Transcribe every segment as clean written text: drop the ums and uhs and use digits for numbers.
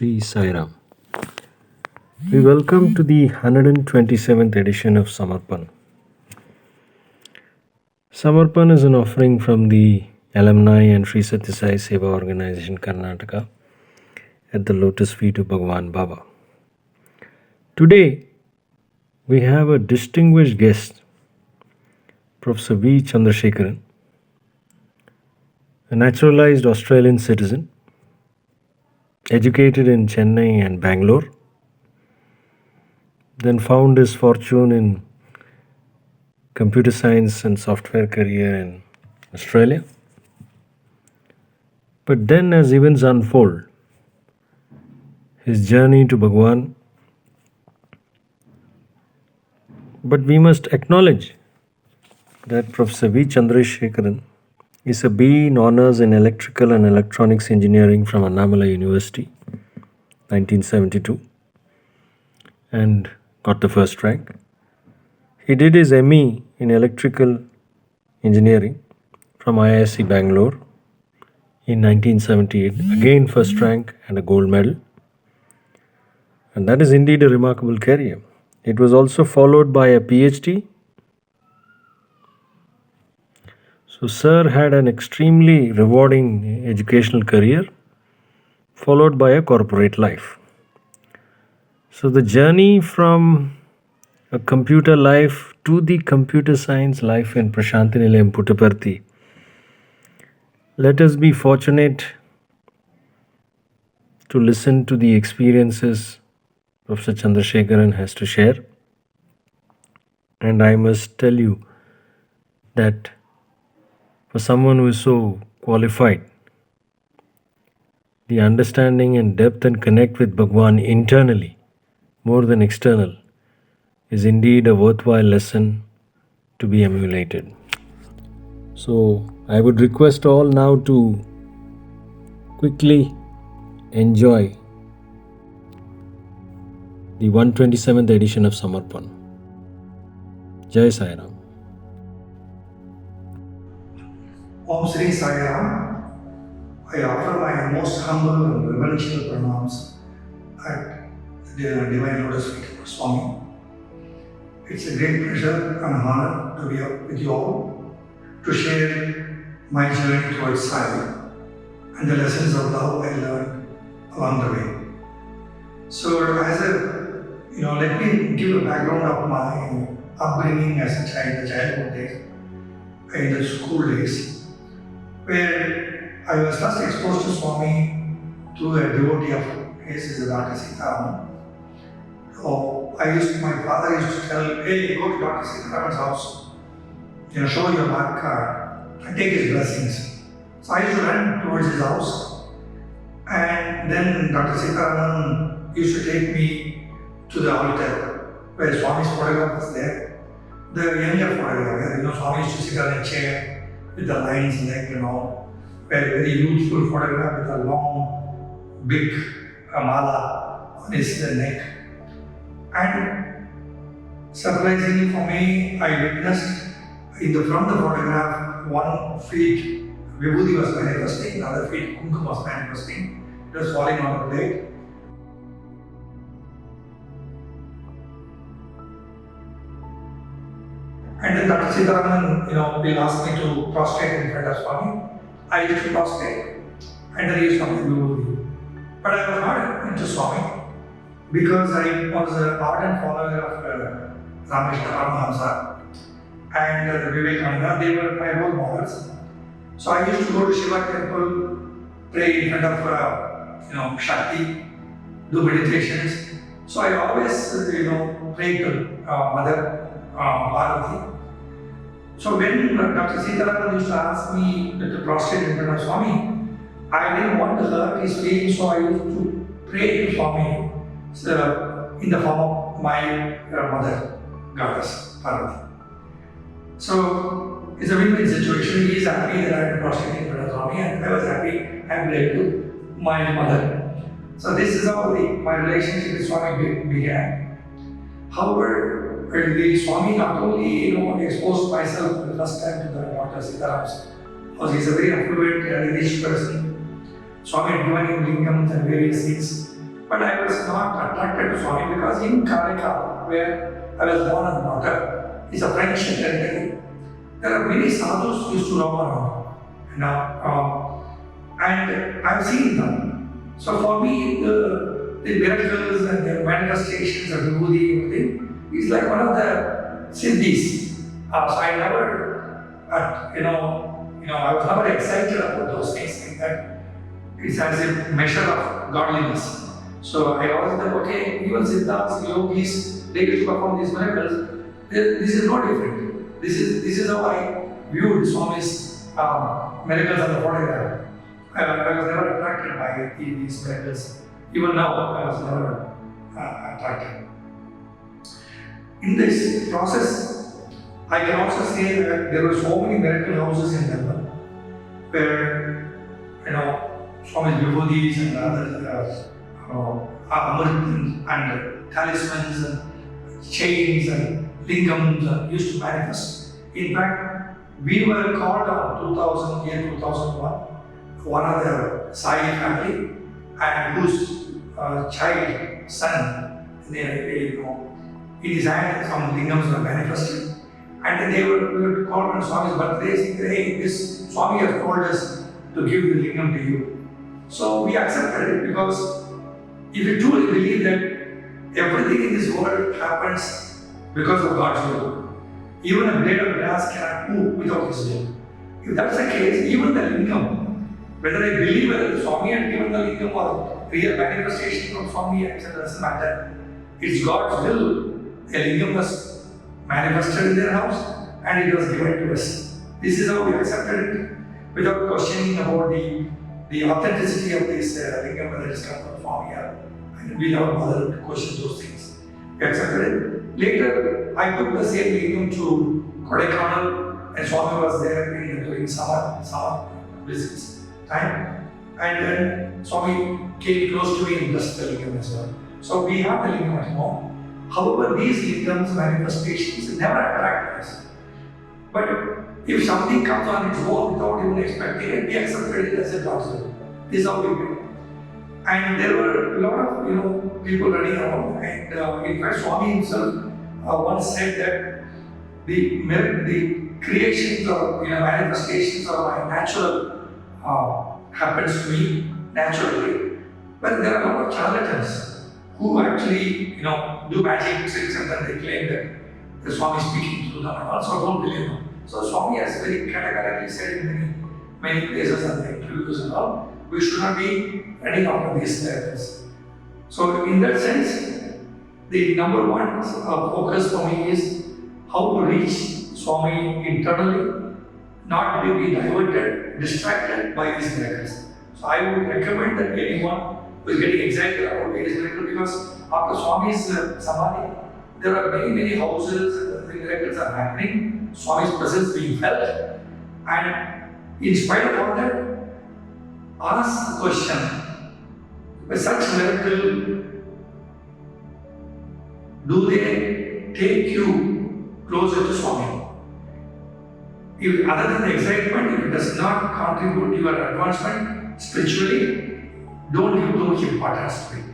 Sri Sai Ram. We welcome to the 127th edition of Samarpan. Samarpan is an offering from the alumni and Sri Sathya Sai Seva Organization Karnataka at the lotus feet of Bhagawan Baba. Today, we have a distinguished guest, Professor V. Chandrasekaran, a naturalized Australian citizen, educated in Chennai and Bangalore, then found his fortune in computer science and software career in Australia. But then as events unfold, his journey to Bhagawan. But we must acknowledge that Professor V. Chandrasekaran is a B in Honours in Electrical and Electronics Engineering from Annamalai University, 1972, and got the first rank. He did his ME in Electrical Engineering from IISc Bangalore in 1978, again first rank and a gold medal. And that is indeed a remarkable career. It was also followed by a Ph.D. So Sir had an extremely rewarding educational career followed by a corporate life. So the journey from a computer life to the computer science life in Prasanthi Nilayam, Puttaparthi. Let us be fortunate to listen to the experiences Professor Chandrasekaran has to share. And I must tell you that for someone who is so qualified, the understanding and depth and connect with Bhagawan internally, more than external, is indeed a worthwhile lesson to be emulated. So I would request all now to quickly enjoy the 127th edition of Samarpan. Jai Sai Ram. Om Sri Sai Ram. I offer my most humble and reverential pranams at the Divine Lotus feet of Swami. It's a great pleasure and honor to be with you all to share my journey towards Sai and the lessons of love I learned along the way. So, let me give a background of my upbringing as a child, the childhood days, in the school days, where I was first exposed to Swami through a devotee of his, Dr. Sitaraman. So my father used to tell, hey, go to Dr. Sitaraman's house, show your mark card and take his blessings. So I used to run towards his house, and then Dr. Sitaraman used to take me to the altar where Swami's photograph was there. The younger photograph, where Swami used to sit on a chair with the lion's neck and all, very youthful photograph with a long, big mala on his neck. And surprisingly for me, I witnessed from the photograph, one feet Vibhuti was manifesting, another feet Kumkum was manifesting. It was falling on a plate. And then Dr. Sitaraman, will ask me to prostrate in front of Swami. I used to prostrate, and then he used to come to Vibhuti. But I was not into Swami because I was an ardent follower of Ramakrishna Paramahamsa and Vivekananda. They were my role models. So I used to go to Shiva temple, pray in front of Shakti, do meditations. So I always prayed to Mother Parvati. So when Dr. Sitaraman used to ask me to prostrate in front of Swami, I didn't want to hurt his feelings, so I used to pray to Swami in the form of my mother, Goddess Parvati. So it's a win-win situation. He is happy that I am prostrating in front of Swami, and I was happy I prayed to my mother. So this is how my relationship with Swami began. However, the Swami not only exposed myself for the first time to the Dr. Sitaraman's, because he is a very affluent, rich person. Swami had given him lingams and various things But I was not attracted to Swami because in Karika, where I was born and brought up, is a French territory. There are many sadhus who used to roam around. And I've seen them. So for me, the miracles and the manifestations of Vibhuti everything is like one of the siddhis. So I never, I was never excited about those things like that. It's as a measure of godliness. So I always thought, okay, even siddhas, yogis, they get to perform these miracles. This is no different. This is how I viewed Swami's miracles on the photograph. I was never attracted by these miracles. Even now, I was never attracted. In this process, I can also say that there were so many miracle houses in Melbourne where, Swami's Vibhutis and others, amrit and talismans and chains and lingams used to manifest. In fact, we were called on 2001, one of the Sai family, and whose son, in his hand, some lingams were manifested. And we were called on Swami's birthday, saying, hey, this Swami has told us to give the lingam to you. So we accepted it because if you truly believe that everything in this world happens because of God's will, even a blade of grass cannot move without His will. If that's the case, even the lingam, whether I believe whether the Swami had given the lingam or real manifestation from Swami, etc., doesn't matter. It's God's will. A lingam was manifested in their house and it was given to us. This is how we accepted it without questioning about the authenticity of this lingam, whether it's come from Swami or we never bothered to question those things. We accepted it. Later, I took the same lingam to Kodaikanal and Swami was there during summer visits time. And then Swami came close to me and blessed the lingam as well. So we have the lingam at home. However, these lingams manifestations never attract us. But if something comes on its own without even expecting it, we accepted it as a God's will. This is how we do. And there were a lot of people running around. And in fact, Swami himself once said that the creations or manifestations of my natural happens to me naturally. But there are a lot of charlatans who actually do magic tricks and then they claim that the Swami is speaking through them and also don't believe them. So Swami has very categorically said in many places and the interviews and all, we should not be running after these miracles. So in that sense, the number one focus for me is how to reach Swami internally, not to be diverted, distracted by these miracles. So I would recommend that anyone who is getting excited about various miracles, because after Swami's Samadhi, there are many houses and the miracles are happening, Swami's presence being felt, and in spite of all that, ask the question, by such miracle, do they take you closer to Swami? If other than the excitement, if it does not contribute to your advancement spiritually, don't give too much importance to it.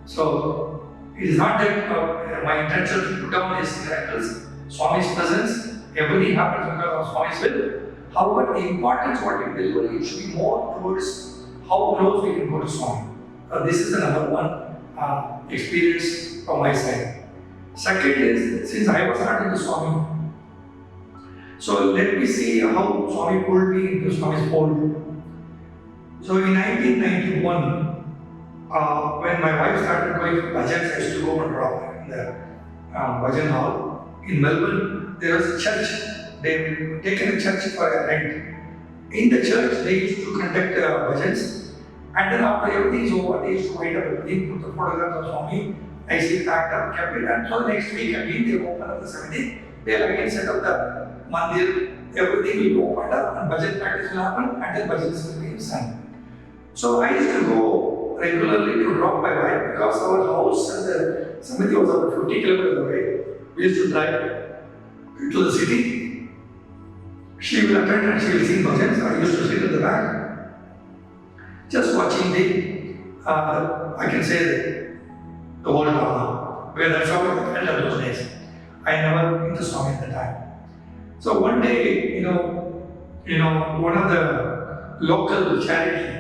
So, it is not that my intention to put down these miracles, Swami's presence, everything happens because of Swami's will. However, the importance what we deliver, it should be more towards how close we can go to Swami. This is the number one experience from my side. Second is, since I was not into Swami, so let me see how Swami pulled me into Swami's fold. So in 1991, when my wife started going for bhajans, I used to go and drop in the bhajan hall. In Melbourne, there was a church. They had taken a church for a rent. In the church, they used to conduct bhajans. And then after everything is over, they used to wind up everything, put the photographs of Swami, nicely packed up, kept it. And so the next week again, they open up the 17th. They'll again set up the mandir, everything will be opened up and bhajan practice will happen and then bhajans will be sung. So I used to go regularly to drop my wife because our house and the Samiti was about 50 kilometers away. We used to drive to the city. She will attend and she will sing bhajans. I used to sit at the back, just watching the I can say that the whole drama, where that's how I felt at those days. I never been to Swami at the time. So one day, one of the local charity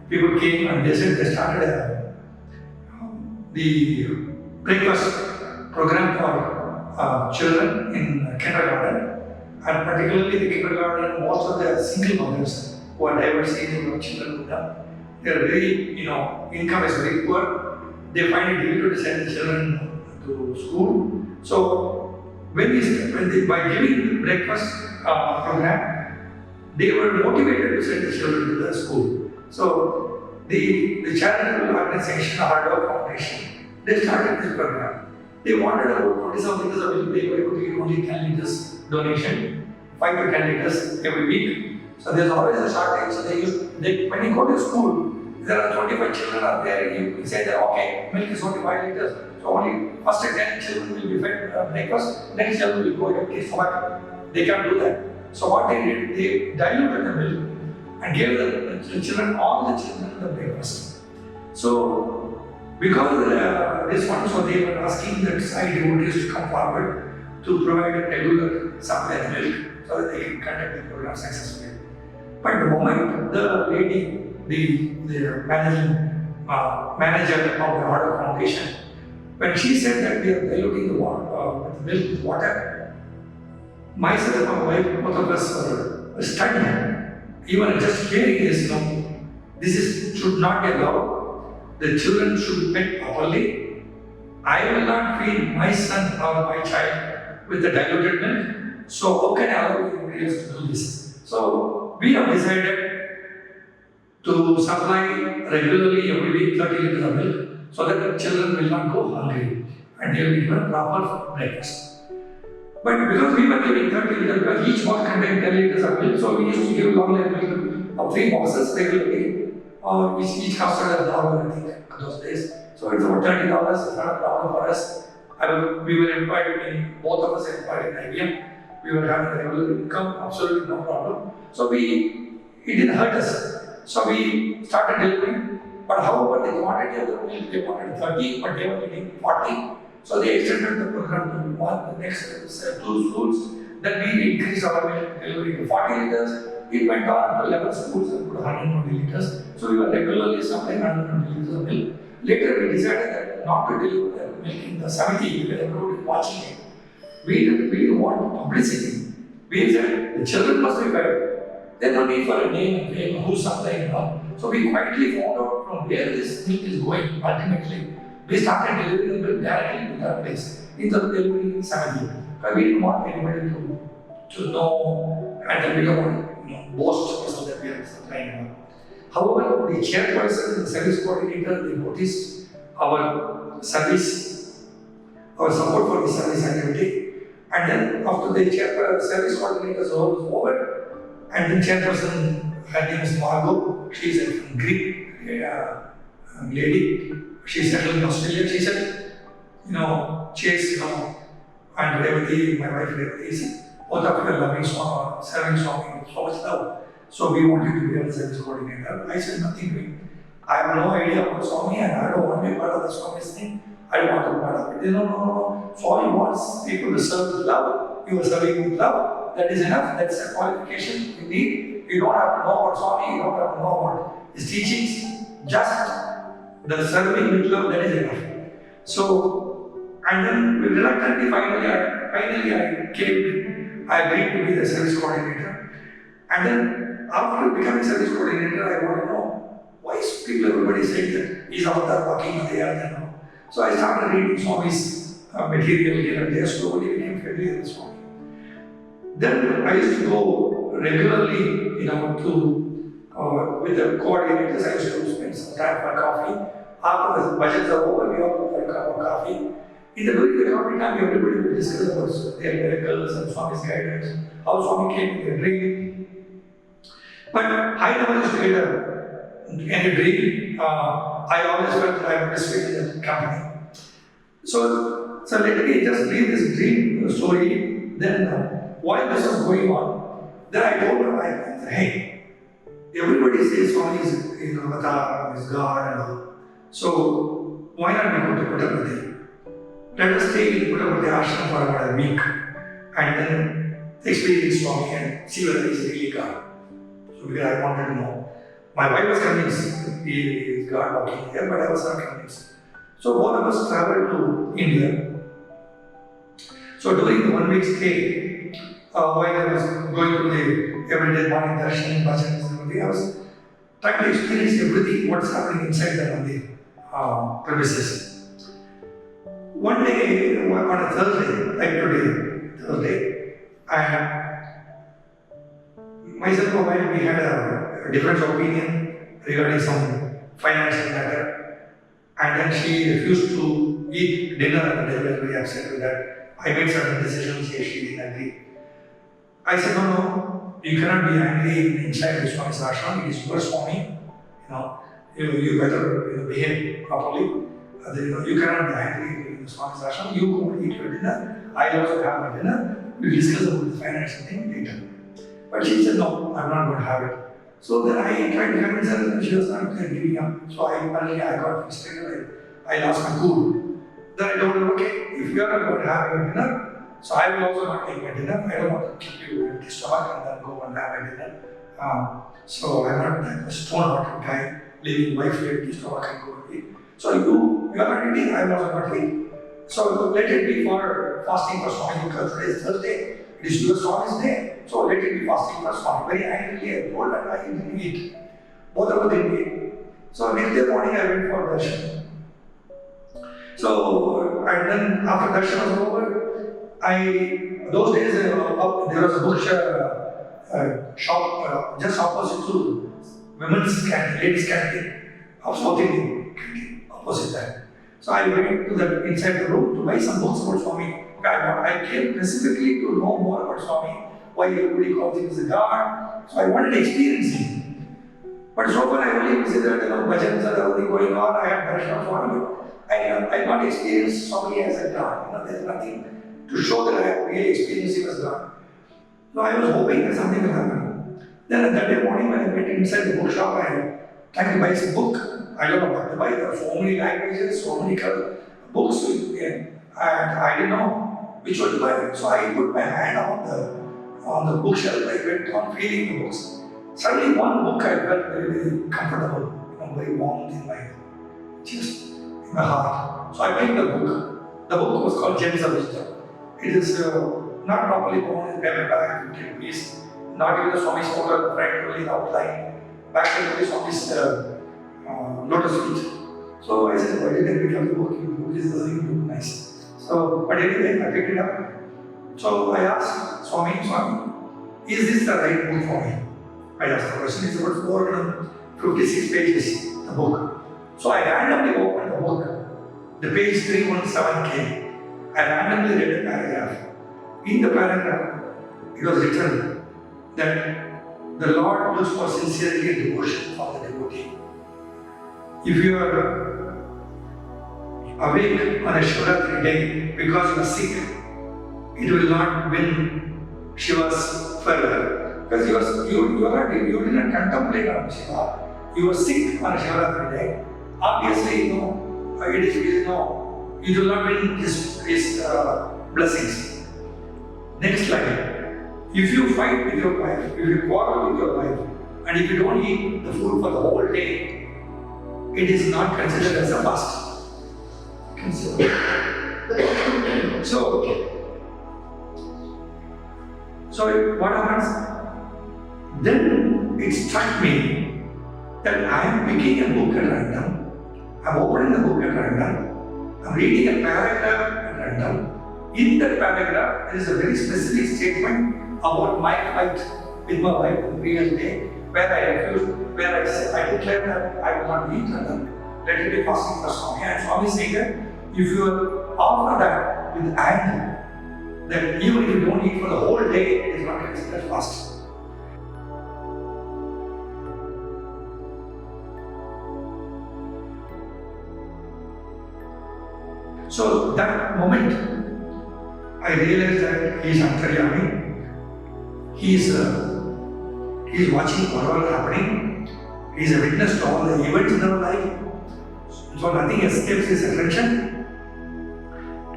people came and they said they started the breakfast program for children in kindergarten, and particularly the kindergarten, most of the single mothers who are divorced children with them. They are very, income is very poor. They find it difficult to send the children to school. So by giving the breakfast program, they were motivated to send the children to the school. So the charitable organization, Hard Work Foundation, they started this program. They wanted about 27 liters of milk. They were able to give only 10 liters donation, 5 to 10 liters every week. So there's always a shortage. So when you go to school, there are 25 children are there. You say that okay, milk is only 5 liters. So only first 10 children will be fed breakfast. Next children will go empty stomach. They can't do that. So what they did, they diluted the milk and gave the children, all the children, the breakfast. So because this one, so they were asking that side devotees to come forward to provide a regular supply of milk so that they can conduct the program successfully. But the moment the lady, the managing manager of the Order Foundation, when she said that we are diluting the milk with water, myself and my wife, both of us were stunned. Even just hearing this, this should not be allowed. The children should be fed properly. I will not feed my son or my child with the diluted milk. So how can I allow anybody else to do this? So we have decided to supply regularly every week 30 liters of milk so that the children will not go hungry and they will be given proper breakfast. But because we were giving 30 liters, because each box contained 10 liters of milk, so we used to give long milk of 3 boxes regularly. Which each costed $1, I think, those days. So it's about $30. It's not a problem for us. We were employed both of us employed in IBM. We were having a regular income, absolutely no problem. So it didn't hurt us. So we started delivering. But however, the quantity of the milk, they wanted 30, but they were getting 40. So they extended the program to the next 2 schools. Then we increased our milk delivery to 40 liters. It went on to 11 schools and put 120 liters. So we were regularly supplying 120 liters of milk. Later we decided that not to deliver the milk in the Samiti because everyone was watching it. We didn't want publicity. We said the children must be fed. There's no need for a name and fame, who's supplying and all. So we quietly found out from where this milk is going ultimately. We started delivering the milk directly to that place instead of delivering in Samiti. But we didn't want anybody to know, and then we don't want boast so that we are supplying. However, the chairperson, the service coordinator, they noticed our service, our support for the service activity. And then after the service coordinator's role was over, and the chairperson, her name is Margot, she's a Greek lady, she settled in Australia. She said, Chase, and Revati, my wife Revati, said, both of you are loving Swami, serving Swami, so much love. So we want you to be our service coordinator. I said nothing doing. I have no idea about Swami and I don't want to be part of the Swami's thing. I don't want to be part of it. They no. Swami wants people to serve with love. You are serving with love. That is enough. That's a qualification you need. You don't have to know about Swami. You don't have to know about his teachings. Just the serving with love, that is enough. So, and then reluctantly, finally I agreed to be the service coordinator. And then after becoming service coordinator, I want to know why is everybody saying that he's out there walking on the earth. So I started reading Swami's material here and there, slowly became familiar with Swami. Then I used to go regularly, with the coordinators. I used to spend some time for coffee. After the budgets are over, we all go for a cup of coffee. During the coffee time, everybody will discuss about their miracles and Swami's guidance, how Swami came in their dream. But I never used to get any dream. I always felt that I am participating in the company. So let me just read this dream story. Then, while this was going on, then I told her, hey, everybody says Swami is avatar, is God and all. So why not we go to Puttaparthi? Let us stay in Puttaparthi ashram for about a week and then experience Swami and see whether he's really God. So because I wanted to know. My wife was convinced he is God walking here, but I was not convinced. So both of us traveled to India. So during the 1 week stay, while I was going through the everyday morning darshan, bhajans and everything, I was trying to experience everything, what's happening inside the mandir premises. One day, on a Thursday, like today, Thursday, myself and my wife, we had a different opinion regarding some financial matter, and then she refused to eat dinner at the day. I was very upset with that. I made certain decisions, she didn't agree. I said, no, you cannot be angry inside the Swami's ashram, it is your Swami, you better behave properly. You cannot be angry in the Swami's ashram, you go and eat your dinner, I also have my dinner, we'll discuss about the financial thing later. But she said, no, I'm not going to have it. So then I tried to convince her and she was not giving up. So I got frustrated, I lost my cool. Then I told her, okay, if you are not going to have your dinner, so I will also not take my dinner. I don't want to keep you empty stomach and then go and have my dinner. So I'm not like a stone-hearted guy, leaving Whitefield empty stomach and go and eat. So you are not eating, I am also not eating. So let it be for fasting for Swami, because today is Thursday, it is your Swami's day. So let it be fasting for Swami. Very angrily I told her I didn't eat. Both of us didn't eat. So next day morning I went for darshan. So, and then after darshan was over, those days there was a book shop just opposite to women's canteen, ladies' canteen of South Indian canteen, opposite that. So I went to the inside the room to buy some books about Swami. I came specifically to know more about Swami, why everybody calls him as a God. So I wanted to experience him. But so far I only visited, bhajans are already going on, I had darshan of Swami. I not experienced Swami as a God. There's nothing to show that I have really experienced him as God. So I was hoping that something will happen. Then at that day morning when I went inside the bookshop, I tried to buy some book. I don't know what to buy. There are so many languages, so many books, and I didn't know which one to buy. So I put my hand on the bookshelf. I went on feeling the books. Suddenly one book I felt very, very comfortable, very warm in my chest. In my heart. So I picked the book. The book was called Gems of Wisdom. It is not properly bound in paperback, 50 rupees. Not even the Swami's photo at the front, only the outline. Back to the Swami's lotus feet. So I said, why did I pick up the book? The book is doesn't look nice. So, but anyway, I picked it up. So I asked Swami, is this the right book for me? I asked the question. It's about 456 pages, the book. So I randomly opened the book, the page 317 came. I randomly read a paragraph. In the paragraph, it was written that the Lord looks for sincerity and devotion of the devotee. If you are awake on a Shivratri day because you are sick, it will not win Shiva's fervor. Because you didn't contemplate on Shiva. You were sick on a Shivratri day. Obviously, you do not win his blessings. Next line. If you fight with your wife, if you quarrel with your wife, and if you don't eat the food for the whole day, it is not considered as a fast. So what happens? Then it struck me that I am picking a book at random. I'm opening the book at random. I'm reading a paragraph at random. In that paragraph, there is a very specific statement about my fight with my wife the previous day, where I refused, where I declared that I will not eat and let it be fasting for Swami. And Swami saying that if you offer that with anger, that even if you don't eat for the whole day, it is not considered fast. So that moment, I realized that he is Antaryami. He is watching what all happening. He is a witness to all the events in our life. So nothing escapes his attention.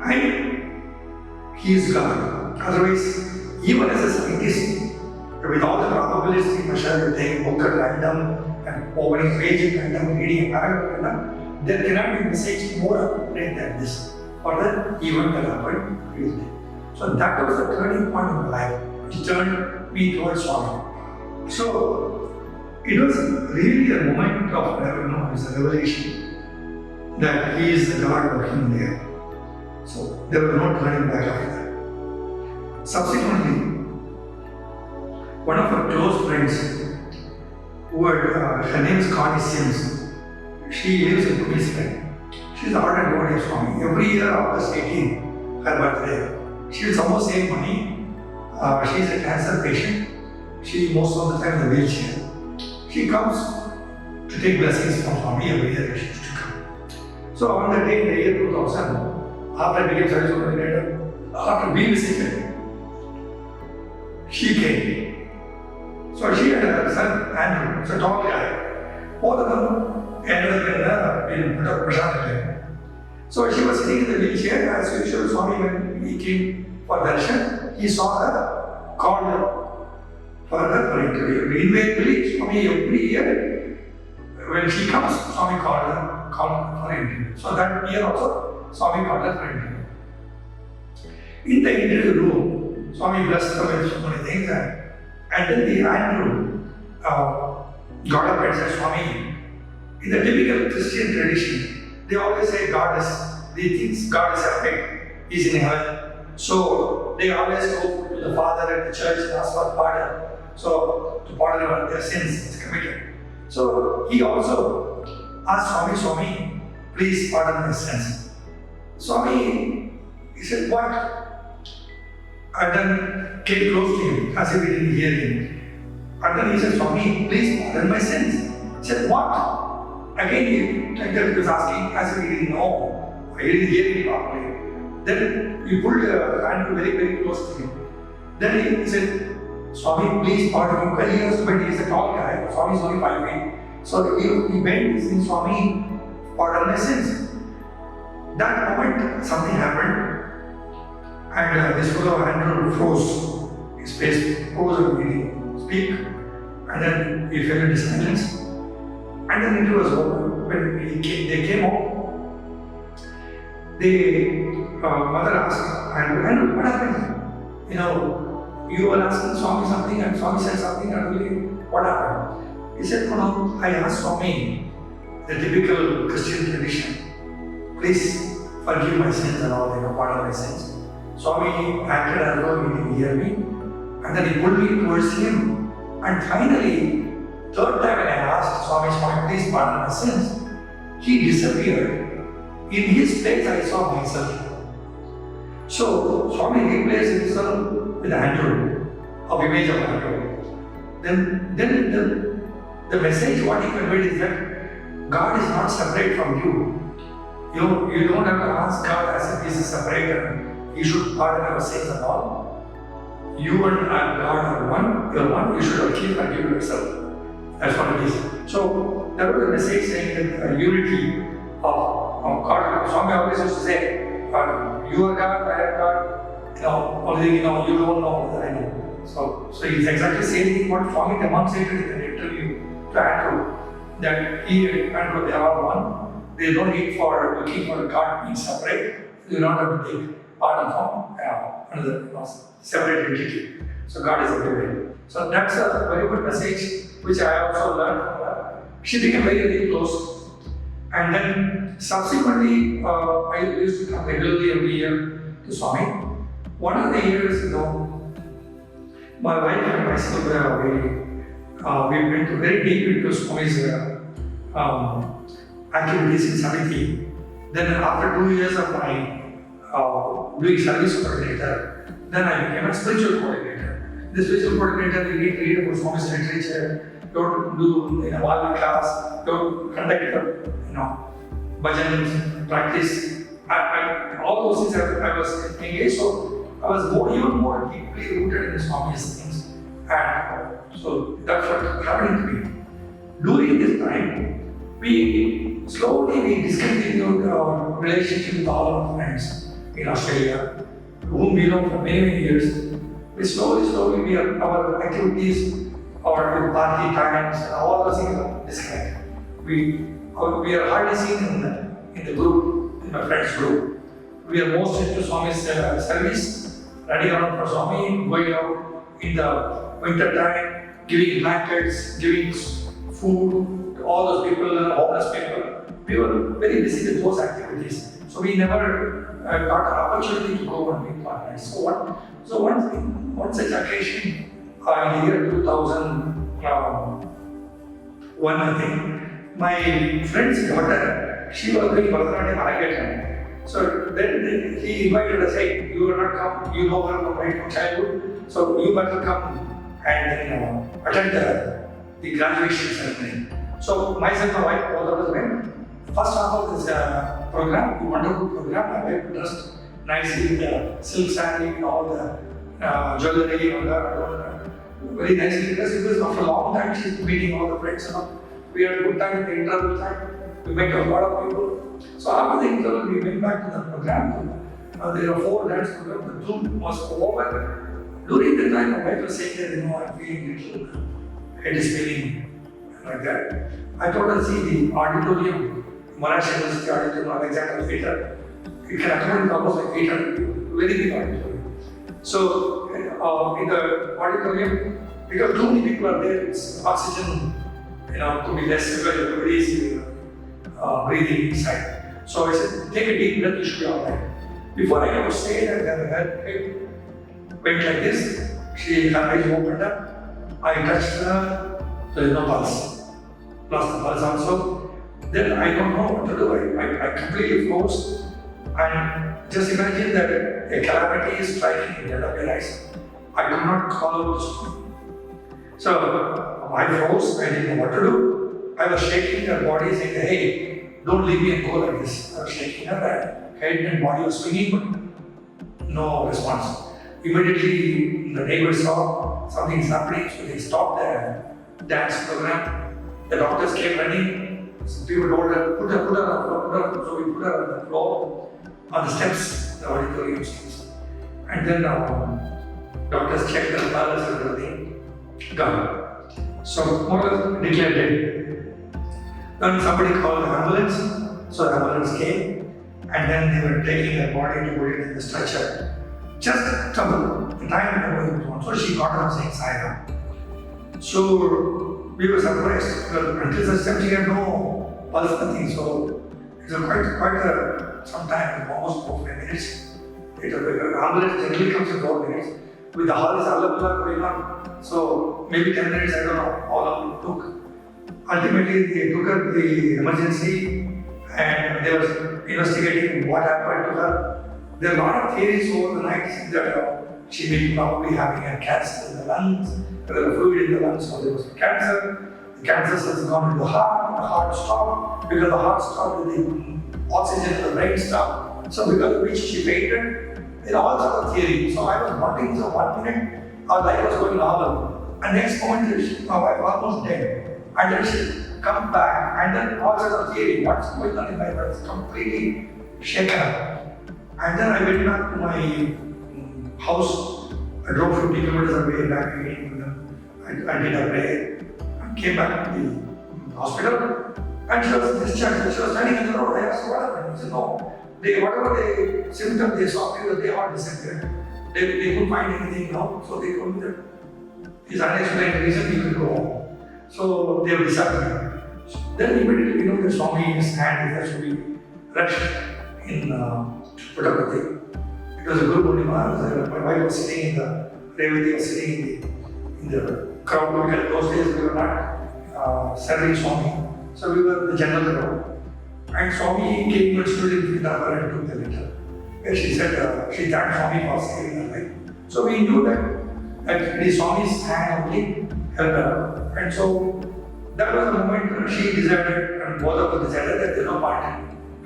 And he is God. Otherwise, even as a scientist, with all the probabilities measured, taking book at random and opening page at random, reading a paragraph at random, there cannot be a message more accurate than this for the event that happened previously. So that was the turning point in my life. It turned me towards Swami. So it was really a moment of it's a revelation that he is the God working there. So there was no turning back after that. Subsequently, one of our close friends, her name is Connie Sims. She lives in Queensland. She's the ardent devotee of Swami. Every year, August 18, her birthday, she will somehow save money. She is a cancer patient. She most of the time in the wheelchair. She comes to take blessings from Swami every year. She used to come. So on the day in the year 2000, after I became service coordinator, after being visited, she came. So she and her son Andrew, it's a tall guy. Both of them ended up in Prasanthi Nilayam. So she was sitting in the wheelchair. As usual, Swami, when he came for darshan, he saw her, called her for interview. Invariably, Swami every year, when she comes, Swami called her for interview. So that year also, Swami called her for interview. In the interview room, Swami blessed her with so many things, and then the Andrew got up and said, Swami, in the typical Christian tradition, they always say they think God is separate, He's in heaven. So they always go to the Father at the church and ask for pardon. So to pardon their sins committed. So he also asked Swami, please pardon my sins. Swami, he said, what? And then came close to him as if he didn't hear him. And then he said, Swami, please pardon my sins. He said, what? Again, he was asking as if he didn't know. He didn't hear him properly. Then he pulled Andrew very, very close to him. Then he said, Swami, please pardon me. Well, he was, but he's a tall guy. Swami is only 5 feet. So he bent his knee, Swami, pardon my sins. That moment, something happened. And this fellow Andrew froze. His face froze and he didn't speak. And then he fell into silence. And then it was over. When they came home, the mother asked Andrew, what happened? You were asking Swami something and Swami said something and really, what happened? He said, no, I asked Swami, the typical Christian tradition, please forgive my sins and all, pardon my sins. Swami acted as though he didn't hear me, and then he pulled me towards him. And finally, third time when I asked Swami, please pardon my sins, he disappeared. In his place, I saw myself. So Swami replaced himself with Andrew, of image of Andrew. Then the message what he conveyed is that God is not separate from you. You don't have to ask God as if He is separate. You should pardon our sins and all. You and God are one, you're one, you should keep forgive yourself. That's what it is. So there was a message saying that unity of God. Swami always used to say, you are God, I am God. Only you don't know that I know. So it's exactly the same thing what Swami demonstrated in the interview to Andrew, that he and Andrew, they are one. They don't need for looking for God being separate. You don't have to take part of another separate entity. So God is everywhere. So that's a very good message which I also learned from her. She became very, very close. And then subsequently, I used to come regularly every year to Swami. One of the years, my wife and myself we went very deep into Swami's activities in Samiti. Then after 2 years of my doing service coordinator, then I became a spiritual coordinator. The spiritual coordinator, you need to read about Swami's literature, you have to do in a Valmi class, you have to conduct bhajans, practice. All those things I was engaged, so I was even more deeply rooted in Swami's things. And so that's what happened to me. During this time, We slowly discontinued our relationship with all our friends in Australia, whom we know for many, many years. We slowly, our activities, our party times, all those things are disconnected. We are hardly seen in the group, in my friends group. We are most into Swami's service, running around for Swami, going out in the winter time, giving blankets, giving food to all those people, homeless people. We were very busy with those activities. So we never got an opportunity to go and meet partners. So one such occasion in the year 2001, I think, my friend's daughter, she was doing Bhagawan Aragatram. So then he invited us, hey, you will not come, you know her from right from childhood, so you better come and attend the graduation ceremony. So myself and my wife, both of us went. First half of this program, the wonderful program, my wife dressed nicely with the silk saree and all the jewelry and all that. Very nicely dressed because after a long time she's meeting all the friends and all. We had a good time in the interval time. We met a lot of people. So after the interval, we went back to the program. There were 4 dance programs. The Zoom was over. During the time, my wife was saying that, I'm feeling little head is spinning like that. I told her, see the auditorium, Monash University auditorium, Alexander Theatre. It can accommodate almost like 800 people. Very big auditorium. So in the auditorium, because too many people are there, it's oxygen, could be less because everybody is breathing inside. So I said, take a deep breath, you should be alright. Before I could say that, her head went like this. Her eyes opened up. I touched her, there is no pulse. Lost the pulse also. Then I don't know what to do. I completely froze. And just imagine that a calamity is striking in front of your eyes. I could not call out to Swami. So I froze, I didn't know what to do. I was shaking her body saying, hey, don't leave me and go like this. I was shaking her head and body was swinging, but no response. Immediately the neighbors saw something is happening, so they stopped the dance program. The doctors came running. Some people told her, put her on the floor. So we put her on the floor, on the steps, the auditorium steps. And then doctors checked the pulse and everything. Gone. So more or less declared dead. Then somebody called the ambulance. So the ambulance came, and then they were taking her body to put it in the stretcher. Just trouble. The time was on. So she got up saying Sai. So we were surprised because until such time she had no pulse, nothing. So it was quite some time, almost 4 minutes. The ambulance generally comes in 4 minutes. With the halls going on, so maybe 10 minutes, I don't know how long it took. Ultimately, they took her to the emergency and they were investigating what happened to her. There are a lot of theories over the night that she may be probably having a cancer in the lungs, there was fluid in the lungs, so there was cancer. The cancer has gone into the heart stopped. Because the heart stopped, the oxygen in the brain stopped. So because of which she fainted. There are all sorts of theories. So I was wondering, so 1 minute our life was going normal. And next moment my wife was almost dead. And then she come back and then all sorts of theory. What's going on in my life? It's completely shaken up. And then I went back to my house. I drove 50 kilometers away back again. I did a prayer. I came back to the hospital. And she was discharged. She was standing in the road. I asked, what happened? She said, no. Whatever the symptoms they saw, they all disappeared. They couldn't find anything now, so they told me that is unexplained reason you can go home. So they have disappeared. Then immediately the Swami's hand has to be rushed in Puttaparthi. It was a Guru Purnima. My wife was sitting in the Revati was sitting in the crowd because those days we were not serving Swami. So we were the general crowd. And Swami came to a student with her and took the letter. Where she said she thanked Swami for saving her life. So we knew that the Swami's hand only helped her. And so that was the moment she decided, and both of us decided that there's no point in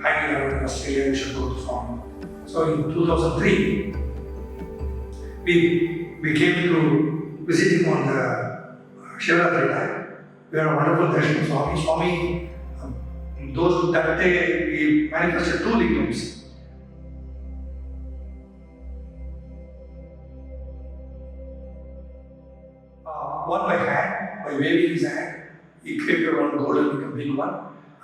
hanging around in Australia, we should go to Swami. So in 2003, we came to visit him on the Shivratri time. We had a wonderful darshan of Swami. Swami that day we manifested two lingams. One by hand, by waving his hand, he created one golden lingam, big one.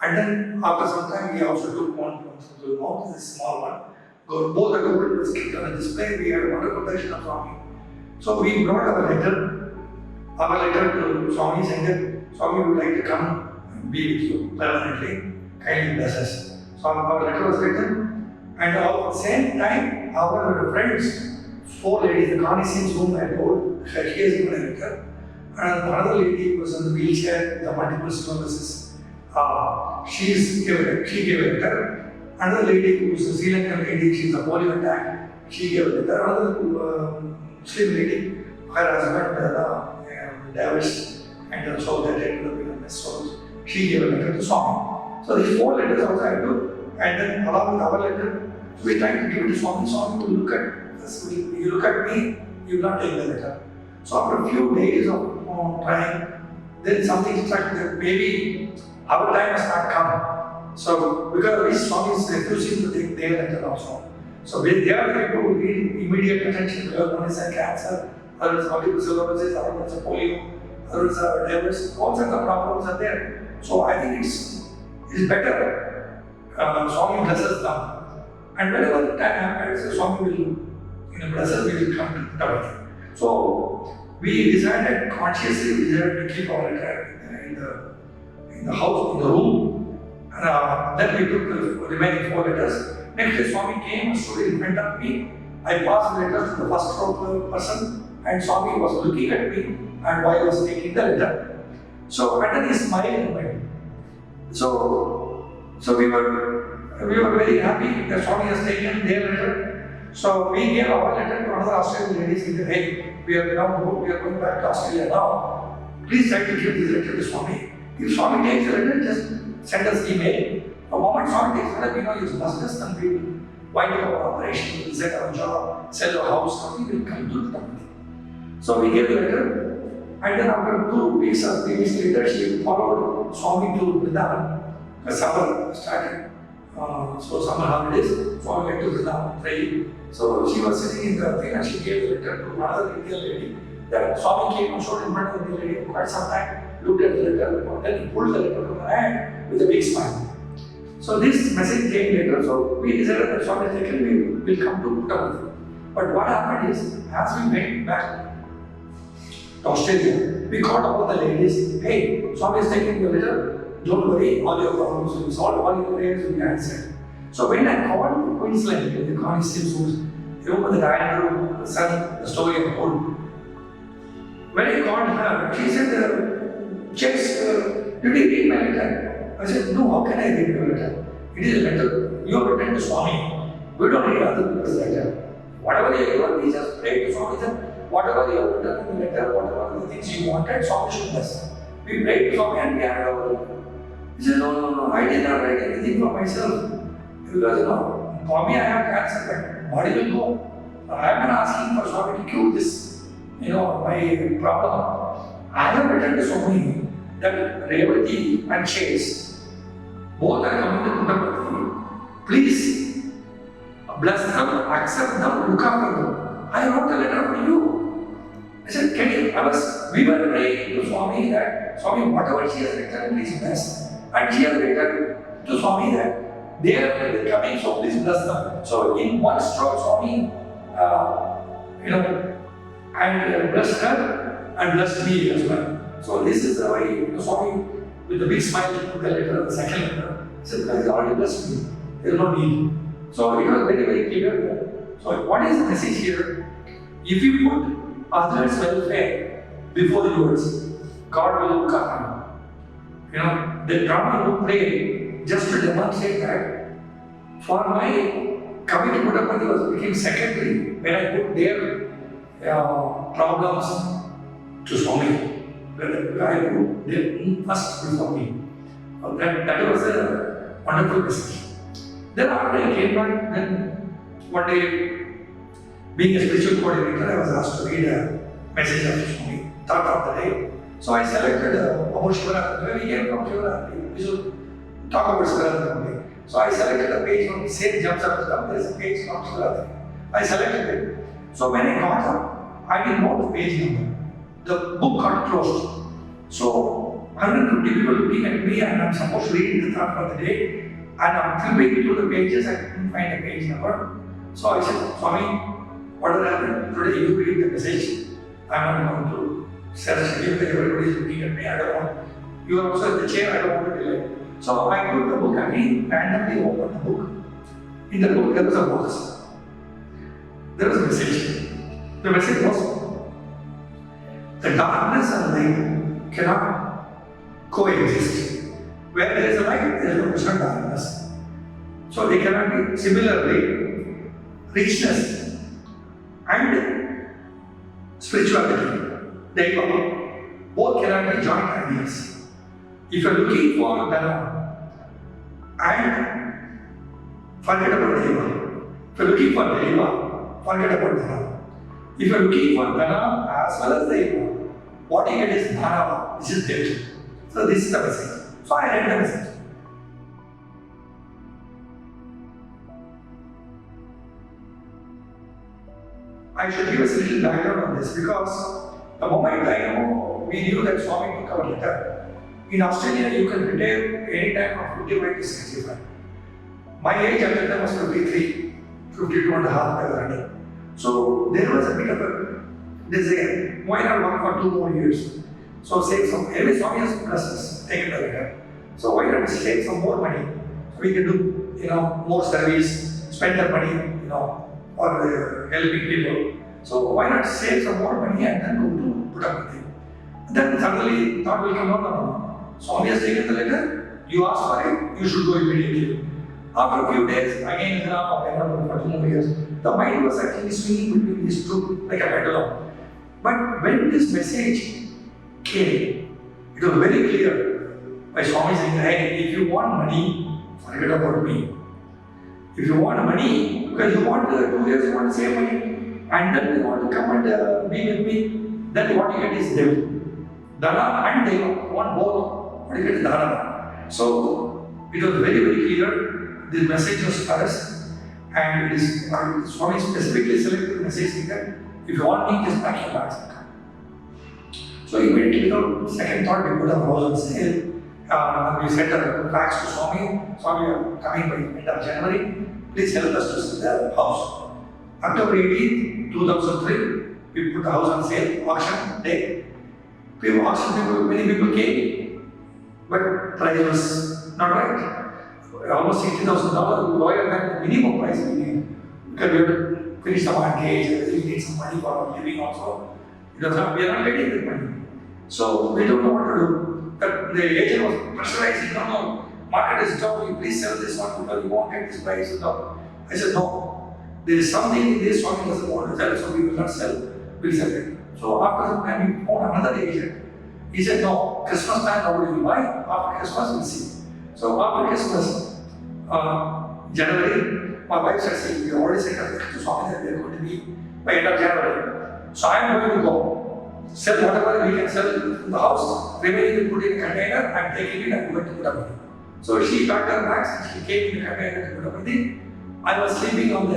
And then after some time, he also took one from the mouth, this small one. Both the gold was kept on a display. We had a wonderful darshan of Swami. So we brought our letter to Swami saying that Swami would like to come and be with you permanently. Kindly bless us. So our letter was written, and at the same time, our friends, four ladies, the Carnisians whom I told, she has given a letter, and another lady was in the wheelchair with the multiple sclerosis. She gave a letter. Another lady who is a Sri Lankan lady, she is a polio attack. She gave a letter. Another Muslim lady, her husband divorced, and so that ended up in a mess. So she gave a letter to Swami. So these four letters also I took, and then along with our letter, we tried to give it to Swami. Swami will look at us. You look at me, you will not take the letter. So after a few days of trying, then something struck that maybe our time has not come. So because of this, Swami is refusing to take their letter also. So they are going to need immediate attention because one is a cancer, other is multiple sclerosis, other is a polio, other is a diabetes. All sorts of problems are there. So I think it's better. Swami blesses them. And whenever the time happens, Swami will bless us, we will come to Bhagawan. So we decided consciously to keep our letter in the house, in the room. And then we took the remaining four letters. Next day Swami came and stood in front of me. I passed the letters to the first row person, and Swami was looking at me and while I was taking the letter. So and then he smiled and went. So we were very happy that Swami has taken their letter. So we gave our letter to another Australian lady saying that, hey, we are going back to Australia now. Please try to give this letter to Swami. If Swami takes the letter, just send us email. The moment Swami takes the letter, we know his business, and we will wind up our operation, we will set our job, sell our house, and we will come to the company. So we gave the letter, and then after 2 weeks or 3 weeks later, she followed Swami to Brindavan. Because summer started, so summer holidays, Swami went to Brindavan praying. So she was sitting in the thing and she gave the letter to another Indian lady. Then Swami came and showed in front of the lady for quite some time, looked at the letter, and then he pulled the letter from her hand with a big smile. So this message came later, so we decided that Swami has taken, we will come to Bhagawan. But what happened is, as we went back to Australia, we called all the ladies, hey, Swami has taken your letter, don't worry, all your problems will be solved, all your prayers will be answered. So when I called Queensland, the Carnisians who remember the diagram, the story of old. When I called her, she said, Chase, did you read my letter? I said, no, how can I read your letter? It is a letter you have written to Swami. We don't read other people's letter. Whatever you want, we just pray to Swami. Whatever you have written in the letter, whatever the things you wanted, Swami should bless. We prayed to Swami and we had our letter. He said, no, I did not write anything for myself. Because, for me I have cancer, but body will go. I am not asking for Swami to cure this, my problem. I have written to Swami that Revati and Chase, both are coming to Bhagawan. Please bless them, accept them, look after them. I wrote a letter for you. I said, we were praying to Swami that, Swami, whatever she has written, please bless. And she has written to Swami that they are coming, so please bless them. So in one stroke, Swami, and blessed her and blessed me as well. So this is the way Swami, with a big smile, took the letter, the second letter. He said, because he already blessed me, there is no need. So it was very, very clear. So what is the message here? If you put others' welfare before yours, God will look after you. The drama who pray just to demonstrate that for my coming to Buddha became secondary when I put their problems to Swami. I put them first before me. That was a wonderful message. Then after I came back, then one day, being a spiritual coordinator, I was asked to read a message of Swami, thought of the day. So I selected about Shivaratri. When we came from Shivaratri, we should talk about Sitaraman only. So I selected a page from the same jumps up stuff. There is a page from Sitaraman. I selected it. So when I got up, I didn't know the page number. The book got closed. So 150 people looking at me, and I'm supposed to read the thought for the day. And I'm flipping through the pages, I couldn't find a page number. So I said, Swami, what has happened? Today you read the message. I'm not going to search it. Everybody is looking at me. I don't want. You are also in the chair, I don't want to delay. So I took the book again, randomly opened the book. In the book, there was a box. There was a message. The message was, the darkness and light cannot coexist. Where there is a light, there is no darkness. So they cannot be. Similarly, richness and spirituality, Deva, both cannot be joint ideas. If you are looking for Dana and forget about Deva. If you are looking for Deva, forget about Dana. If you are looking for Dana as well as Deva, what you get is Dana, which is dead. So this is the message. So I read the message. I should give us a little background on this because the moment we knew that Swami took our letter. In Australia, you can retire any time from 55 to 65. My age at that time was 53, 52 and a half I was running. So there was a bit of a desire. Why not work for 2 more years? So save some. Every Swami has blessed taken the letter. So why not save some more money? So we can do, more service, spend the money, for helping people. So why not save some more money and then go to put up with it? Then suddenly thought will come, no. Swami has taken the letter, you ask for it, you should go immediately. After a few days, again, for 2 more years, the mind was actually swinging between these two like a pendulum. But when this message came, it was very clear by Swami saying, hey, if you want money, forget about me. If you want money, because you want 2 years, you want to save money, and then you want to come and be with me, then what you get is devil. Dana and Deva, want both. What you get is Dana. So it was very, very clear. This message was for us, and it is Swami specifically selected the message that if you want me, just pack your bags and come. So immediately, without second thought, we put our house on sale. We sent a fax to Swami. Swami, we are coming by end of January. Please help us to sell the house. October 18, 2003, we put the house on sale, auction day. Many people came, but price was not right. Almost $60,000, lower than the minimum price we need. Because we have to finish the mortgage, we need some money for our living also. We are not getting that money. So we don't know what to do. But the agent was pressurizing, no, market is down, please sell this one because you won't get this price. No. I said, no, there is something in this Swami doesn't want to sell, so we will not sell, we'll sell it. So after some time, we found another agent. He said, no, Christmas time nobody will buy, after Christmas we'll see. So after Christmas, January, my wife said, we already sent a letter to Swami that we are going to be by end of January. So I am going to go, sell whatever we can sell in the house, remaining put in a container, I am taking it and going to put up with it. So she packed her bags, she came in the container to put up with it. I was sleeping on the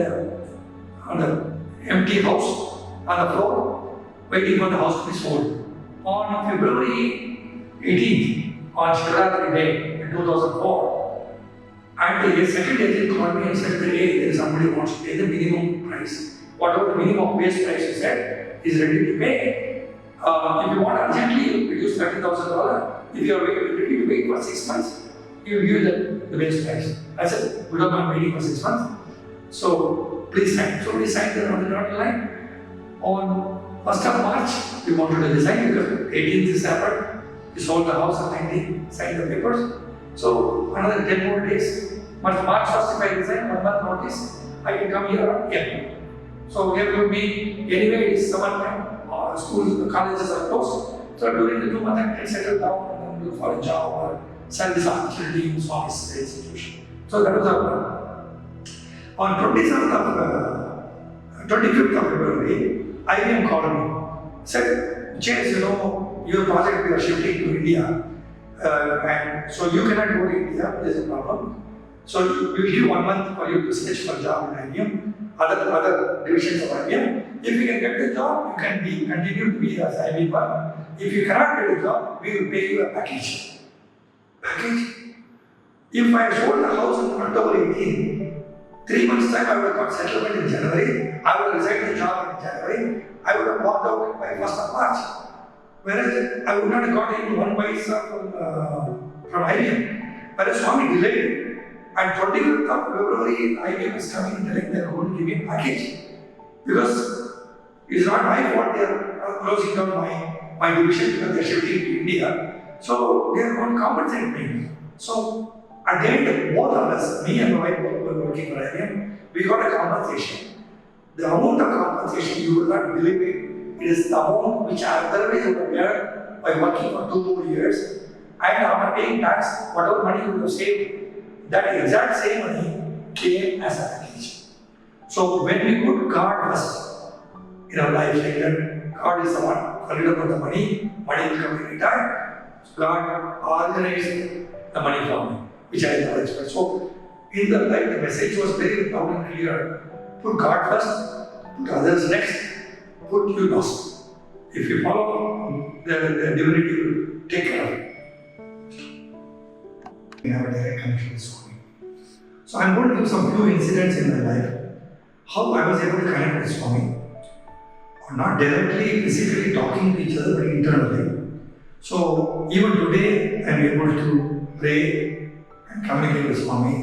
empty house, on the floor, waiting for the house to be sold. On February 18th, on Shivratri Day in 2004, and the second agent called me and said, hey, there is somebody who wants to pay the minimum price. Whatever the minimum base price you said, is ready to pay. If you want urgently, reduce $30,000. If you are ready to wait for 6 months, you will give the base price. I said, we don't mind waiting for 6 months. So please sign. So we signed the dotted line. On 1st of March, we wanted to resign because 18th is happened. We sold the house on 19th, signed the papers. So another 10 more days. March 1st, if I resign, 1 month notice, I can come here on April. So here will be, anyway, it's summertime, schools, colleges are closed. So during the 2 months, I can settle down and then look for a job or sell this opportunity in Swami's institution. So that was our plan. On 25th of February, IBM called me. Said, James, your project we are shifting to India. And so you cannot go to India, there's a problem. So we will give 1 month for you to search for a job in IBM, other divisions of IBM. If you can get the job, you can continue to be as IBM. If you cannot get a job, we will pay you a package. Package? If I sold the house on October 18, 3 months time I would have got settlement in January, I would have resigned the job in January, I would have walked out by 1st of March. Whereas I would not have got even 1 paisa from IBM. Whereas Swami delayed. And 25th of February, IBM is coming and telling they are going to give me a package. Because it is not my fault they are closing down my division because they are shifting to India. So they are going to compensate me. So at the end, both of us, me and my wife were working for IBM, we got a compensation. The amount of compensation you will not believe it is the amount which I otherwise would have earned by working for 2 more years. And after paying tax, whatever money you would have saved, that exact same money came as a package. So when we put God first in our life, like that, God is the one, forget about the money will come any time. God organized the money for me, which I never expect. So in the life, the message was very loud and clear. Put God first, put others next, put you last. If you follow, the divinity will take care of it. We have a direct connection with Swami. So I'm going to give some few incidents in my life. How I was able to connect with Swami. Not directly, physically talking to each other, but internally. So even today, I'm able to pray and communicate with Swami,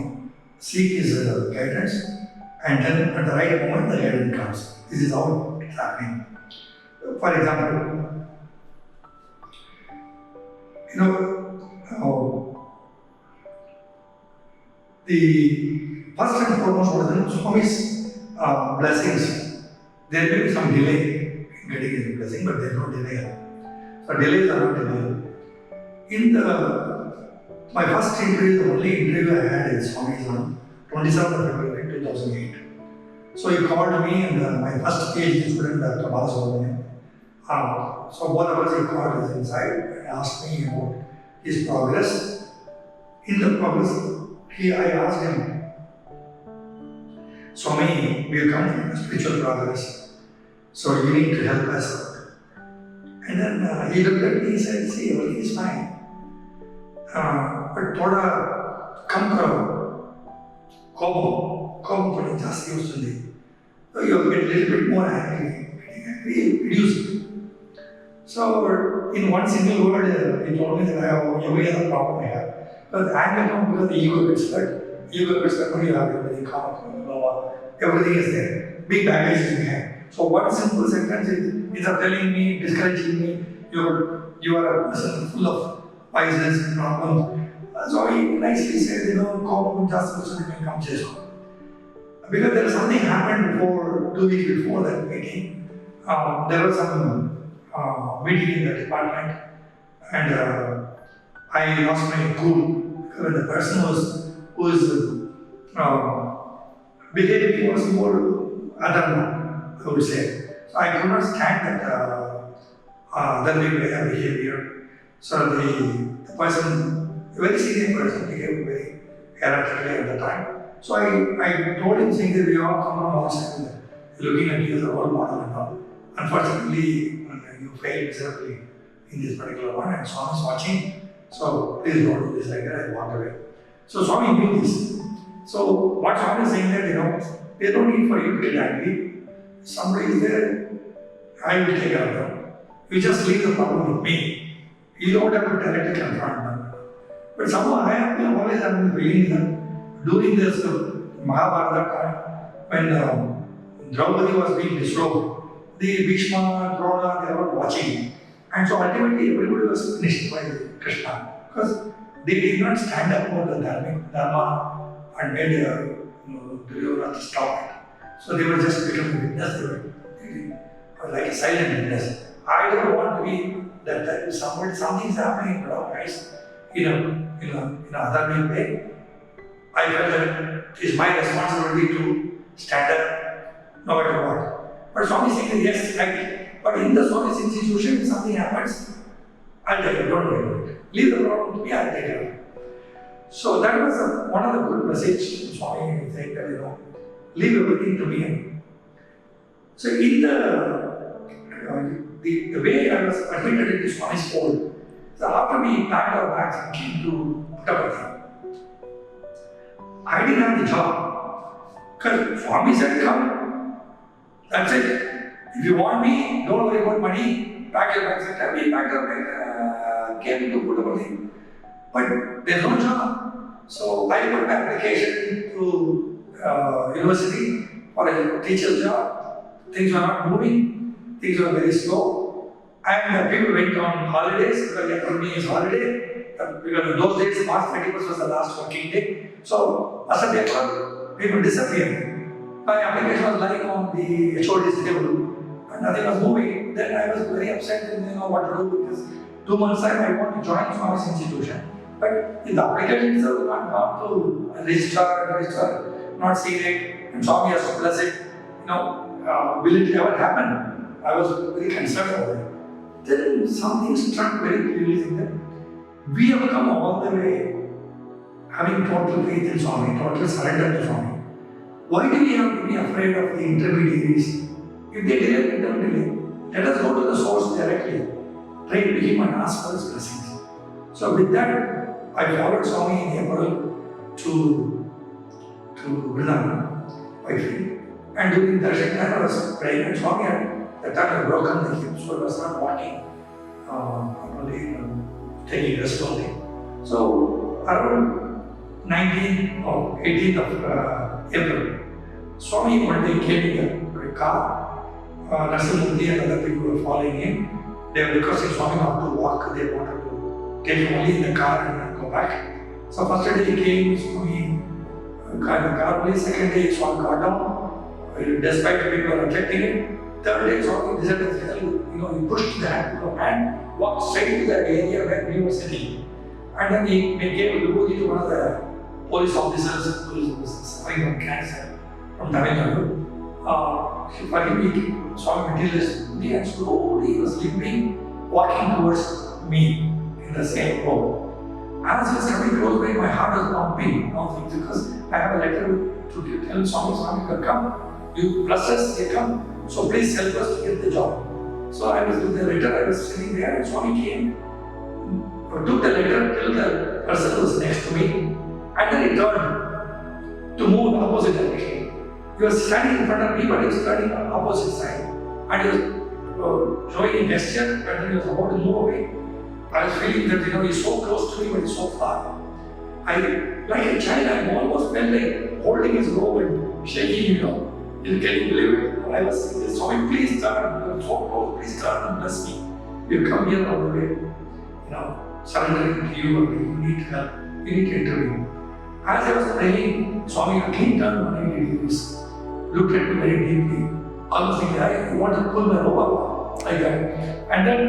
seek his guidance, and then at the right moment, the guidance comes. This is how it's happening. For example, the first and foremost was Swami's blessings. There may be some delay in getting his blessing, but there is no denial. So delays are not denial. My first interview, the only interview I had is Swami's on 27th of February 2008. So he called me and my first Ph.D. student, Dr. Bhagawan. So both of us, he called us inside and asked me about his progress. In the progress, I asked him, Swami, we have come from spiritual progress, so you need to help us out. And then he looked at me and said, see, everything is fine. But thoda kam karo, kobam padi jasti vastundi. So you get a little bit more angry, reduce it. So in one single word, he told me that I have every other problem I have. But anger comes because the ego gets hurt. Ego gets hurt when you have everything calm, everything is there. Big baggage is behind. So one simple sentence is, instead of telling me, discouraging me, you are a person full of vices and problems. So he nicely said, common just person can come chase. Because there was something happened before, 2 weeks before that meeting. There was some meeting in the department, and I lost my cool because the person who was behaving was more adharma, I would say. So I could not stand that way of behavior. So the person, a very senior person, behaved very erratically at the time. So I told him, saying that we all come from outside, looking at you as a role model and all. Unfortunately, you failed miserably in this particular one, and Swami is watching. So please don't do this like that. I walked away. So Swami knew this. So what Swami is saying that they don't need for you to get angry. Somebody is there, I will take care of them. You just leave the problem with me. You don't have to directly confront them. But somehow I have always been feeling that during this Mahabharata time, when Draupadi was being disrobed, the Bhishma, Drona, they were watching. And so ultimately everybody was finished by Krishna. Because they did not stand up for the dharma and made Duryodhana to stop it. So they were just becoming witness. They were like a silent witness. I don't want to be that type of somebody. Something's happening in our eyes in a other way. I felt that it is my responsibility to stand up no matter what. But Swami is saying that yes, right. But in the Swami's institution, if something happens, I'll take it, don't worry about it. Leave the problem to me, I'll take it. So that was one of the good messages from Swami, saying that, leave everything to me. So in the way I was admitted into Swami's fold, so after we packed our bags and came to Puttaparthi, I didn't have the job. Because Swami said, come, that's it. If you want me, don't worry about money, pack your bags. We packed our bags, came to Puttaparthi. But there's no job. So I put my application to university for a teacher's job. Things were not moving, things were very slow. And people went on holidays because the economy is holiday. Because in those days, March 31st was the last working day. So, after the paper, people disappeared. My application was lying on the HOD's table and nothing was moving. Then I was very upset and didn't know what to do because 2 months time I want to join Swami's institution. But in the application itself, not gone to registrar, not seen it, and Swami has to bless it. Will it ever happen? I was very concerned about it. Then something struck very clearly in that we have come all the way having total faith in Swami, total surrender to Swami. Why do we have to be afraid of the intermediaries? If they delay, don't delay. Let us go to the source directly. Pray to him and ask for his blessings. So with that, I followed Swami in April to Brindavan, Whitefield. And during darshan time, I was praying and Swami at that time I broken the hip, so I was not walking properly, taking rest only. So around 19th or 18th of April, Swami one day came in the car. Narsimurti and other people were following him. They were requesting Swami not to walk, they wanted to take him only in the car and go back. So first day he came, Swami got in the car only. Second day Swami got down. Despite people rejecting it, third day Swami decided, he pushed the hand, walked straight to the area where we were sitting. And then he gave a vibhuti to one of the police officers who was suffering from cancer from Tamil Nadu. For him, Swami materialized and slowly he was limping, walking towards me in the same road. As he was coming close by, my heart was pumping, because I have a letter to tell Swami, you can come. You bless us, you come. So please help us to get the job. So I was with the letter, I was sitting there, and Swami came, took the letter till the person who was next to me, and then he turned to move in the opposite direction. He was standing in front of me, but he was turning on the opposite side. And he was showing a gesture, and then he was about to move away. I was feeling that he's so close to me, but he's so far. Like a child, I almost felt like holding his robe and shaking him, Can you believe it? I was saying, Swami, please turn. You are so close. Please turn and bless me. You come here all the way, surrendering to you. You need help. You need to intervene. As I was praying, Swami again turned 180 degrees, looked at me very deeply, almost thinking, I want to pull my robe up like that, and then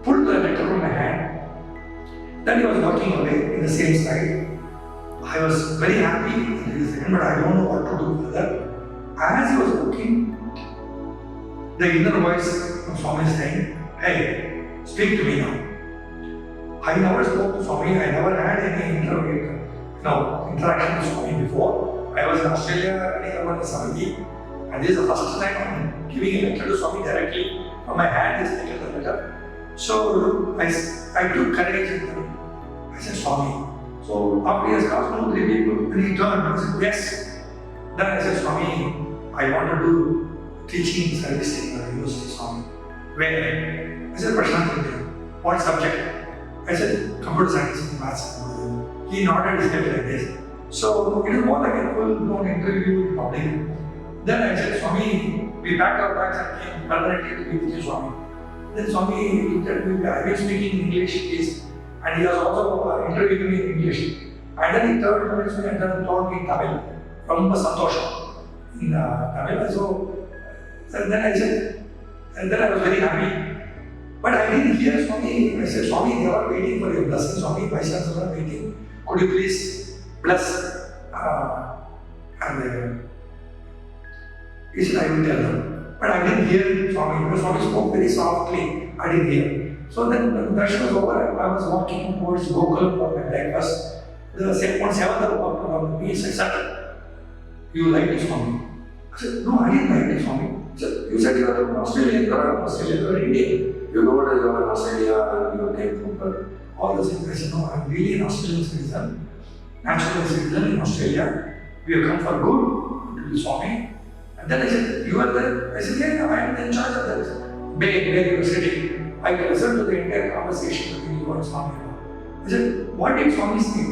pulled the letter from my hand. Then he was walking away in the same side. I was very happy in his hand, but I don't know what to do with that. As he was walking, the inner voice of Swami is saying, hey, speak to me now. I never spoke to Swami, I never had any interaction with Swami before. I was in Australia running around the Samadhi, and this is the first time I'm giving a letter to Swami directly. From my hand is taken the letter. So I took courage and I said, Swami. So after he has asked 2-3 people, then he turned and said, yes. Then I said, Swami, I want to do teaching service in the university, Swami. Where? I said, Prasanthi Nilayam. What subject? I said, computer science and maths. He nodded his head like this. So it was more like a full-blown interview in public. Then I said, Swami, we packed our bags and came permanently to be with you, Swami. Then Swami looked at me, I've been speaking English, please. And he was also interviewing me in English. And then he turned towards me and then told me in Tamil. From Santosha in Tamil. So then I said, and then I was very happy. But I didn't hear Swami. I said, Swami, they are waiting for your blessing. Swami, my sons are waiting. Could you please bless? He said, I will tell them. But I didn't hear Swami because Swami spoke very softly. I didn't hear. So then when the darshan was over, I was walking towards Gokul for my breakfast. The second seventh walked around me. He said, "Sir, you like this Swami?" I said, "No, I didn't like this Swami." He said, "You said you are an Australian, you are an Australian, you are Indian. You know what you are in Australia and you came from all those things." I said, "No, I'm really an Australian citizen, natural citizen in Australia. We have come for good to be Swami." And then I said, "You are there?" I said, "Yeah, I am in charge of that bay where you are sitting. I listened to the entire conversation between you and Swami." I said, "What did Swami say?"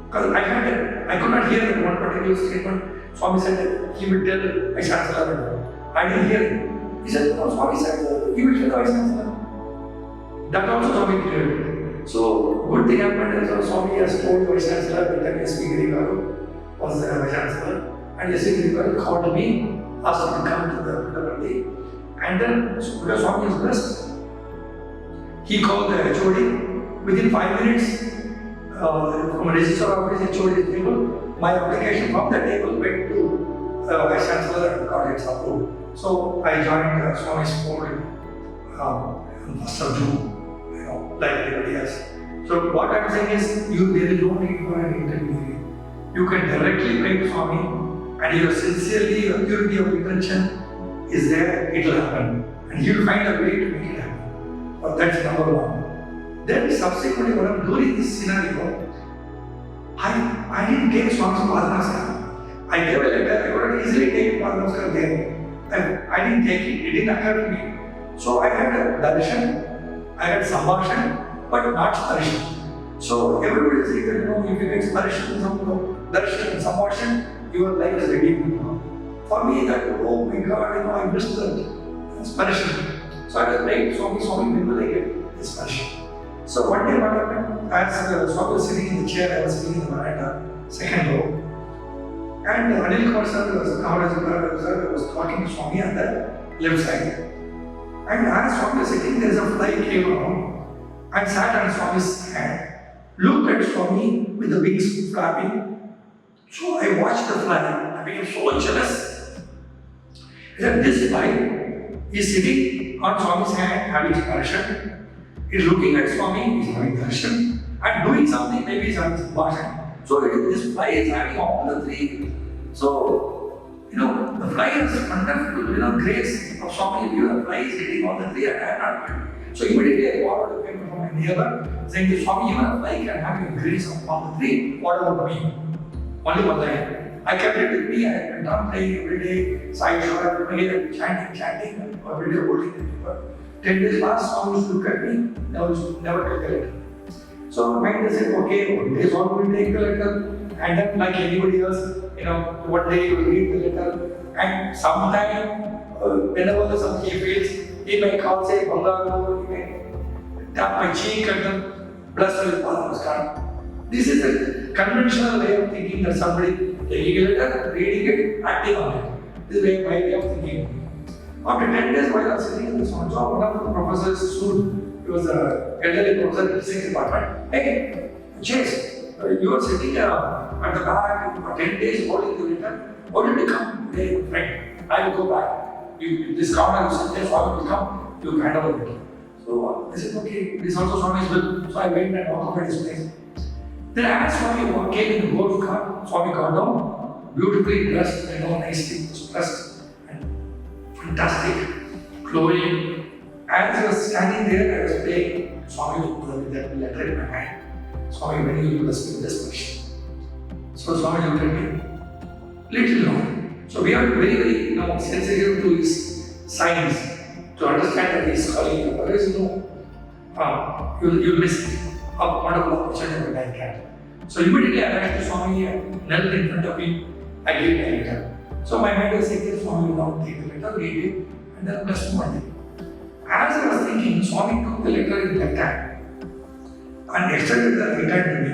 Because I could not hear that one particular statement. Swami said that he would tell Vice Chancellor. I didn't hear it. He said, "No, Swami said he will tell the Vice Chancellor." That also Swami cleared. So good thing happened is Swami has told the Vice Chancellor that S.P. Girikaru was the Vice Chancellor, and S.P. Girikaru called me, asked me to come to the Brindavan. And then, because Swami is blessed, he called the HOD. Within 5 minutes, from a register office, HOD table, my application from the table went to Vice Chancellor and got it approved. So I joined Swami's board on 1st of June, like everybody else. So what I'm saying is, there is no need for an intermediary. You can directly pray to Swami, and your sincerely, your purity of intention is there, it will happen. And he will find a way to make it happen. But that's number one. Then subsequently, during this scenario, I didn't take Swami's Namaskar. I gave a letter, I could easily take Namaskar there. I didn't take it, it didn't occur to me. So I had a darshan, I had sambhashan, but not darshan. So everybody is saying that, if you get darshan and sambhashan, your life is ready. For me, that, oh my God, I missed that darshan. So I was praying, Swami, when will I get this darshan? So one day what happened, as Swami was sitting in the chair, I was sitting in the veranda, second row. And Anil Sir was talking to Swami on the left side. And as Swami was sitting, there is a fly came around and sat on Swami's hand, looked at Swami with the wings flapping. So I watched the fly, I became so jealous. That this fly is sitting on Swami's hand, having darshan. He's looking at Swami, he's having darshan, and doing something, maybe he's having sambhashan. So this fly is having all the three. So, the fly has wonderful, grace of Swami. The fly is getting all the three, and I am not good. So immediately I borrowed a paper from my neighbor, saying to Swami, even a fly can have the grace of all the three. What about me? Only one line. I kept it with me, I went on playing every day, SSSIHL, chanting, every day holding the paper. 10 days passed, Swami used to look at me, never took the letter. So my mind said, okay, one day Swami will take the letter, and then like anybody else, one day he will read the letter, and sometime, whenever something he feels, he may call, say, Bangalore, he may tap my cheek and then bless me with Namaskar. This is the conventional way of thinking that somebody taking a letter, reading it, acting on it. This is my way of thinking. After 10 days, while I was sitting in this one job, one of the professors soon, he was an elderly professor in the physics department. Hey, Chase, you are sitting at the back for 10 days holding the letter. Why did you come today, friend? I will go back. This corner, you sit there, Swami will come, you hand over the letter. So I said, okay, this also Swami's will. So I went and occupied his place. Then as Swami came in the golf cart, Swami got down, beautifully dressed, nicely dressed. Fantastic, glowing. As I was standing there, I was playing Swami with that letter in my hand. Swami, when you bless me with this question. So Swami looked at me, little known. So we are very, very sensitive to his signs to understand that he is calling you. Otherwise, you'll miss a wonderful opportunity like that. So immediately I went to Swami and knelt in front of him. I gave the letter. So my mind was saying, Swami will now take the letter, read it, and then bless one day. As I was thinking, Swami took the letter in left hand and extended the right hand to me.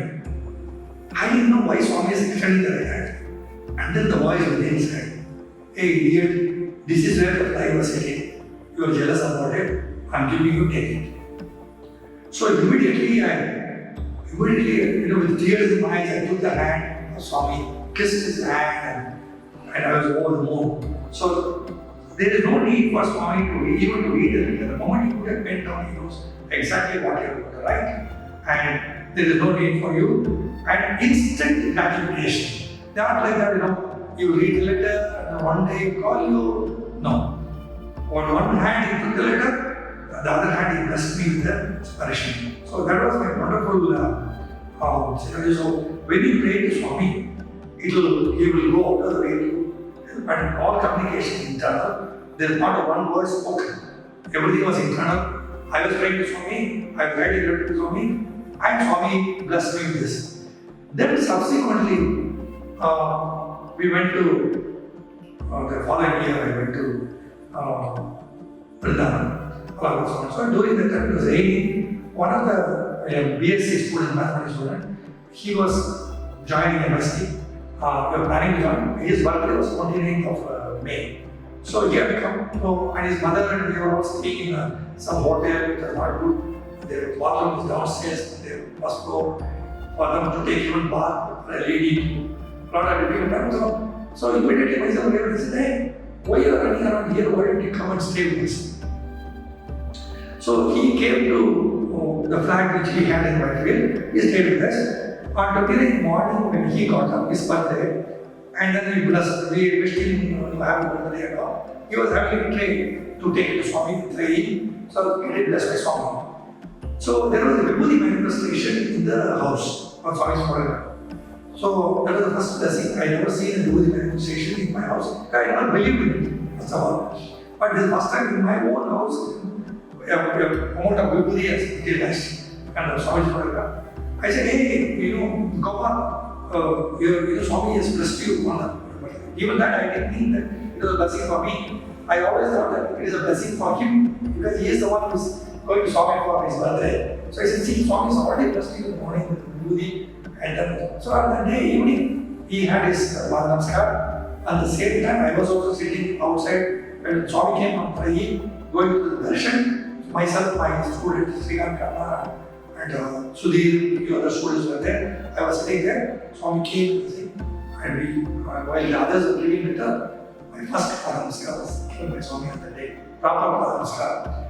I didn't know why Swami is extending the right hand. And then the voice within said, hey idiot, this is where the fly was sitting. You are jealous about it, I'm giving you, take it. So immediately, with tears in my eyes, I took the hand of Swami, kissed his hand, and I was over the moon. So there is no need for Swami to read the letter. The moment he put a pen down, he knows exactly what you're going to write, and there is no need for you. And instant gratification. Not like that, you read a letter and one day he call you. No. On one hand he took the letter, the other hand he blessed me with the inspiration. So that was my wonderful scenario. So when you pray to Swami, he will go out of the way to, and all communication internal. There is not a one word spoken. Everything was internal. I was praying to Swami, I was writing a letter to Swami, and Swami blessed me with this. Then subsequently, we went to the following year. I went to Brindavan. So during that time, it was raining. One of the BSc student, mathematics student, he was joining MSc. We were planning to join. His birthday was 29th of May. So he had to come, and his mother and we were all staying in some hotel. It was not good. Their bathroom was downstairs. There was no for them to take even bath for a lady to not have to time. So immediately myself and said, hey, why you are running around here? Why don't you come and stay with us? So he came to the flat which he had in Whitefield. He stayed with us. On 29th morning when he got up, his birthday, and then we wished him happy birthday and all. He was having a train to take to Swami with him. So he did bless by Swami. So there was a Vibhuti manifestation in the house of Swami's forever. So that was the first blessing. I never seen a Vibhuti manifestation in my house. I never believed in it, first of all. But this first time in my own house, a amount of Vibhuti has materialized. And Swami's forever. I said, hey, Bhagawan, Swami has blessed you on that. Even that I didn't think that it was a blessing for me. I always thought that it is a blessing for him because he is the one who's going to Swami for his birthday. So I said, see, Swami has already blessed you in the morning with Vibhuti. And then, so on that day evening, he had his Namaskar. At the same time, I was also sitting outside when Swami came on praying, going to the darshan. Myself, my student, Sitaraman, and Sudhir, the other students were there. I was sitting there. Swami came and while the others were giving letter, my first Namaskar was given by Swami on that day. Proper Namaskar.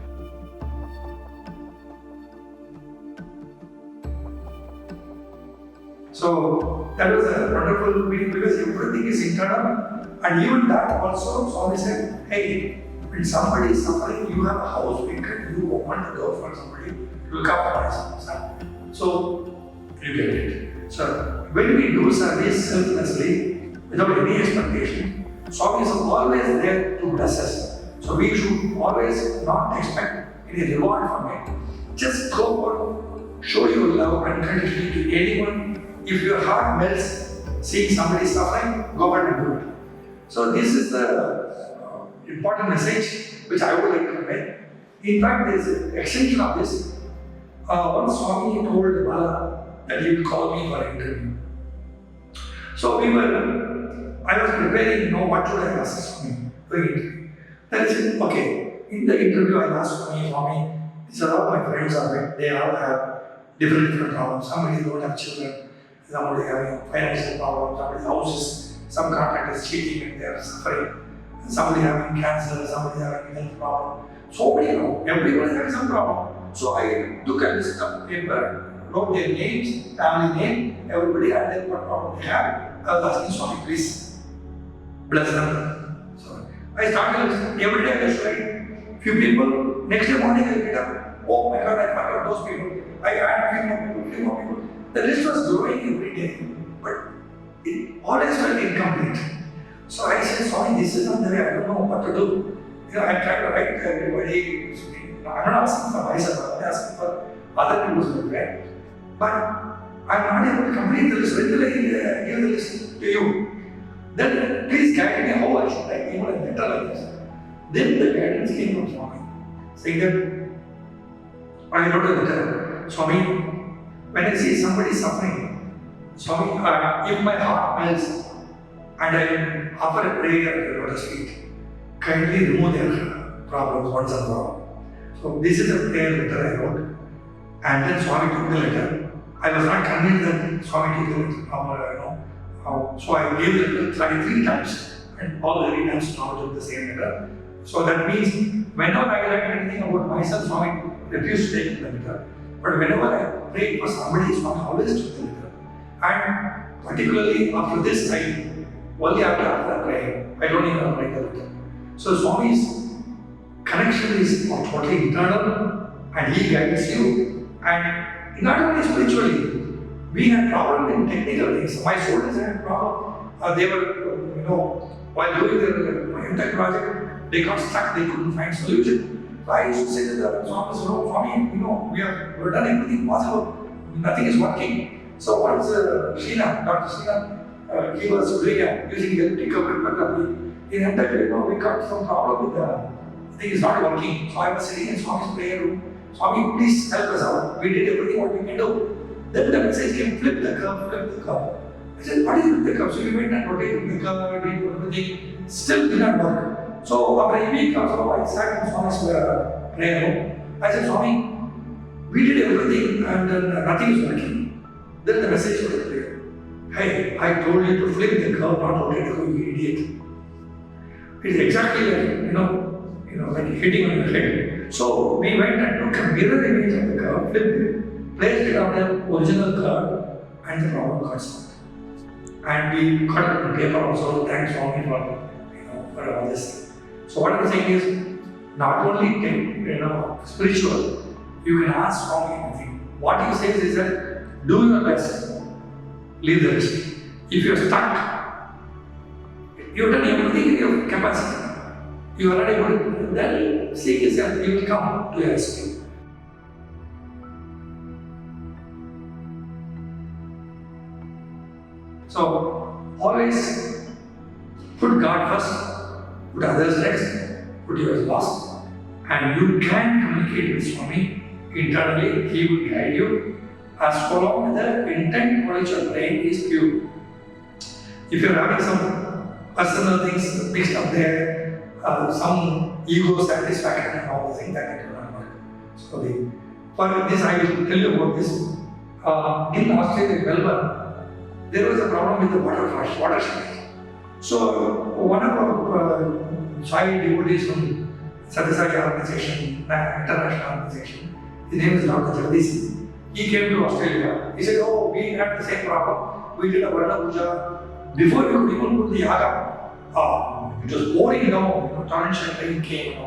So that was a wonderful meeting because everything is internal, and even that also Swami said, hey, when somebody is suffering, you have a house vacant, you open the door for somebody to look after my son. So you get it. So when we do service selflessly, without any expectation, Swami is always there to bless us. So we should always not expect any reward from it. Just go out, show your love unconditionally to anyone. If your heart melts seeing somebody suffering, go ahead and do it. So this is the important message which I would like to convey. In fact, there is an extension of this. Once Swami told Bala that he will call me for an interview. So I was preparing, what should I ask Swami for the interview. Then I said, okay, in the interview I asked Swami, these are all my friends they all have different problems. Somebody don't have children. Somebody having financial problems, somebody's house some contractor is cheating and they are suffering. Somebody having cancer, somebody having a health problem. So many, everyone is having some problem. So I took a list of paper, wrote their names, family name, everybody had their what problem they have. I was asking Swami, please bless them. So I started listening. Every day I just write few people. Next day morning I get up. Oh my God, I forgot those people. I add few more people. The list was growing every day, but it always felt incomplete. So I said, Swami, this is not the way, I don't know what to do. I tried to write to everybody. I'm not asking for myself, I'm asking for other people's work. But I'm not able to complete the list. When will I give the list to you? Then please guide me how I should write even a letter like this. Then the guidance came from Swami, saying that I wrote a letter, Swami, when I see somebody suffering, Swami, if my heart melts and I offer a prayer at the lotus feet, kindly remove their problems once and for all. So this is a prayer letter I wrote, and then Swami took the letter. I was not convinced that Swami took the letter, so I gave the letter 33 times, and all the 3 times Swami took the same letter. So that means whenever I write anything about myself, Swami refused to take the letter. But whenever I pray for somebody, Swami always took the letter. And particularly after this, only after I pray, I don't even write the letter. So Swami's connection is totally internal, and he guides you. And not only spiritually, we had problem in technical things. My students had problem. They were, while doing their MTech project, they got stuck. They couldn't find solution. So I used to say to the Swami, Swami, we've done everything possible. Nothing is working. So once Dr. Sheena, he was doing using electrical equipment. In MTech, we got some problem with the thing is not working. So I was sitting in Swami's prayer room. Swami, please help us out. We did everything what we can do. Then the message came, flip the curve. I said, what is flip the curve? So we went and rotated the curve, did everything, still did not work. So after a week or so, I sat in Swami's prayer room. I said, Swami, we did everything and then nothing is working. Then the message was clear. Hey, I told you to flip the curve, not rotate the curve, you idiot. It's exactly like, like hitting on your head. So we went and took a mirror image of the curve, flipped it, placed it on the original curve, and the problem got solved. And we cut it on paper also. Thanks Swami for all this. So what I'm saying is, not only spiritual, you can ask Swami anything. What he says is that do your best, leave the rest. If you're stuck, you've done everything in your capacity. You are not able to, then seek his help, he will come to your rescue. So, always put God first, put others next, put yours last, and you can communicate with Swami internally, he will guide you as for long as the intent for which your praying is pure. If you're having some personal things mixed up there, some ego satisfaction and all the things that it will not work. So for this I will tell you about this. In Australia, Melbourne, there was a problem with the water shortage. So one of our child devotees from Sathya organization, international organization, his name is Dr. Chandrasekaran. He came to Australia. He said, oh, we had the same problem. We did a Varna Puja. Before we could even put the yaga, it was pouring down, torrential rain came.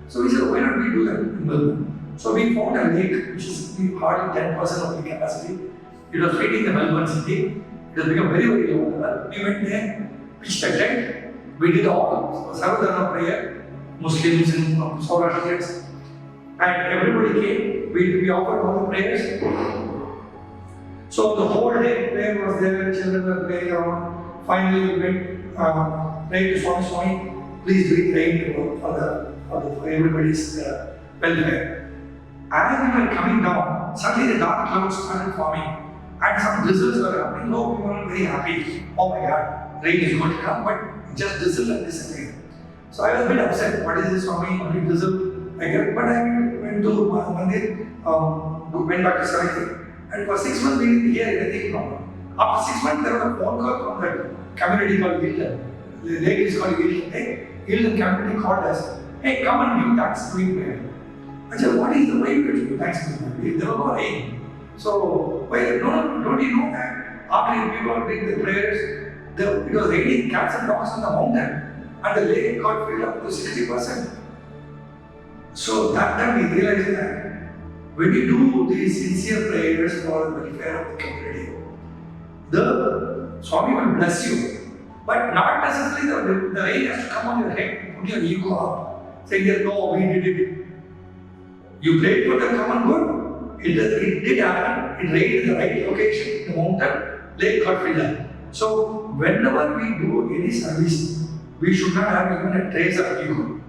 So we said, why not we do that in Melbourne? So we found a lake which is hardly 10% of the capacity. It was feeding the Melbourne city. It has become very, very low level. We went there, pitched a tent. We did all Sarvadharma prayer, Muslims and Saurashtrians, and everybody came. We offered all the prayers. So the whole day prayer was there, children were playing around. Finally we went, prayed to Swami, please do it praying for everybody's welfare. As we were coming down, suddenly the dark clouds started forming and some drizzles were happening. No, we were very happy. Oh my God, rain is going to come, but it just drizzled and disappeared. So I was a bit upset. What is this, Swami? Only drizzle. But I went to Mandir, went back to Sathya. And for 6 months we didn't hear anything from him. After 6 months there was a phone call from that community called Hilton. The lake is called Hilton. Hey, Hilton community called us. Hey, come and give Thanksgiving prayer. I said, what is the way we do Thanksgiving prayer? There was no rain. So, don't you know that after people did the prayers, it was raining cats and dogs on the mountain and the lake got filled up to 60%. So that time we realized that when you do these sincere prayers for the welfare of the community, the Swami will bless you. But not necessarily the rain has to come on your head, put your ego up, saying, no, we did it. You prayed for the common good. It did happen. It rained in the right location, the mountain, lake got filled up. So whenever we do any service, we should not have even a trace of ego.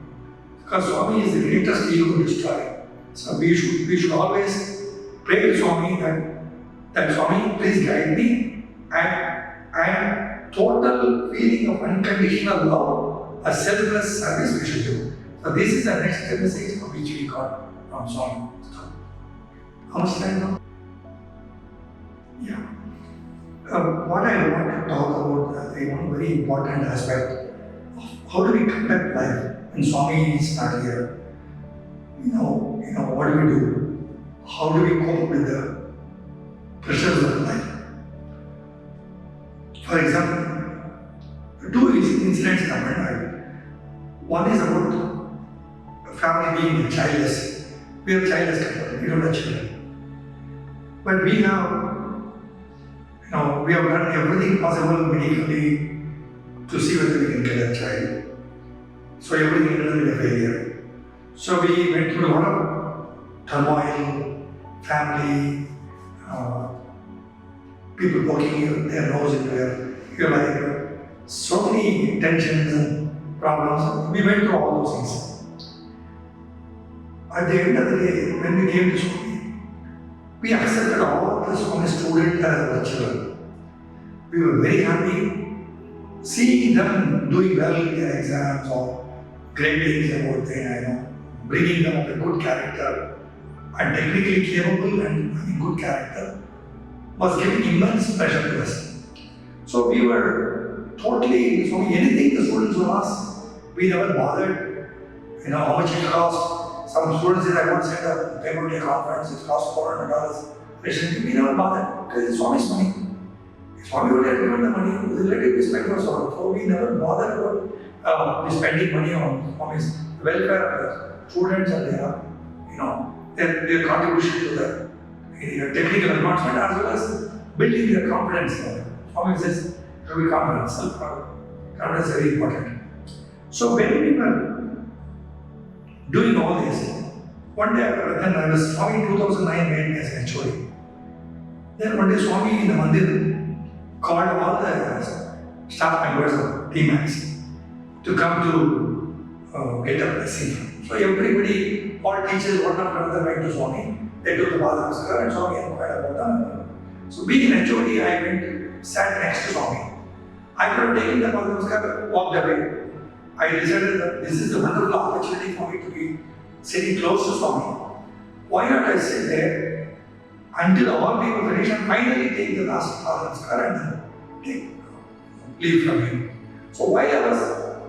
Because Swami is the greatest ego destroyer. So we should always pray to Swami that Swami, please guide me and total feeling of unconditional love, a selfless service we should do. So this is the next message which we got from Swami. How much time now? Yeah. What I want to talk about, one very important aspect of how do we conduct life when Swami is not here. what do we do? How do we cope with the pressures of life? For example, two incidents happened. One is about a family being childless. We are childless couple, we don't have children. But we we have done everything possible medically to see whether we can get a child. So everything ended up in a failure. So we went through a lot of turmoil, family, people poking their nose into your life, so many tensions and problems. We went through all those things. At the end of the day, when we came to Swami, we accepted all the Swami students as our children. We were very happy seeing them doing well in their exams or great things about them, bringing them up a good character and technically capable and having good character was giving immense pleasure to us. So we were totally, anything the students would ask, we never bothered, how much it cost. Some students said, I want to send a payment to a conference, it costs $400. We never bothered because it's Swami's money. Swami would have given the money, let it be spent for Swami. So we never bothered about spending money on Swami's welfare of the students and their contribution to the technical advancement as well as building their confidence. Swami says, to be confident, self-confidence is very important. So when we were doing all this, one day, then I was, Swami in 2009 made me as an HOD. Then one day Swami in the mandir called all the staff members of DMACS to come to get a blessing. So everybody, all teachers, one after another went to Swami. They took the Namaskar and Swami inquired about them. So being an HOD, I went, sat next to Swami. I could have taken the Namaskar, walked away. I decided that this is a wonderful opportunity for me to be sitting close to Swami. Why not I sit there until all people finish and finally take the last Namaskar and then take leave from him. So while I was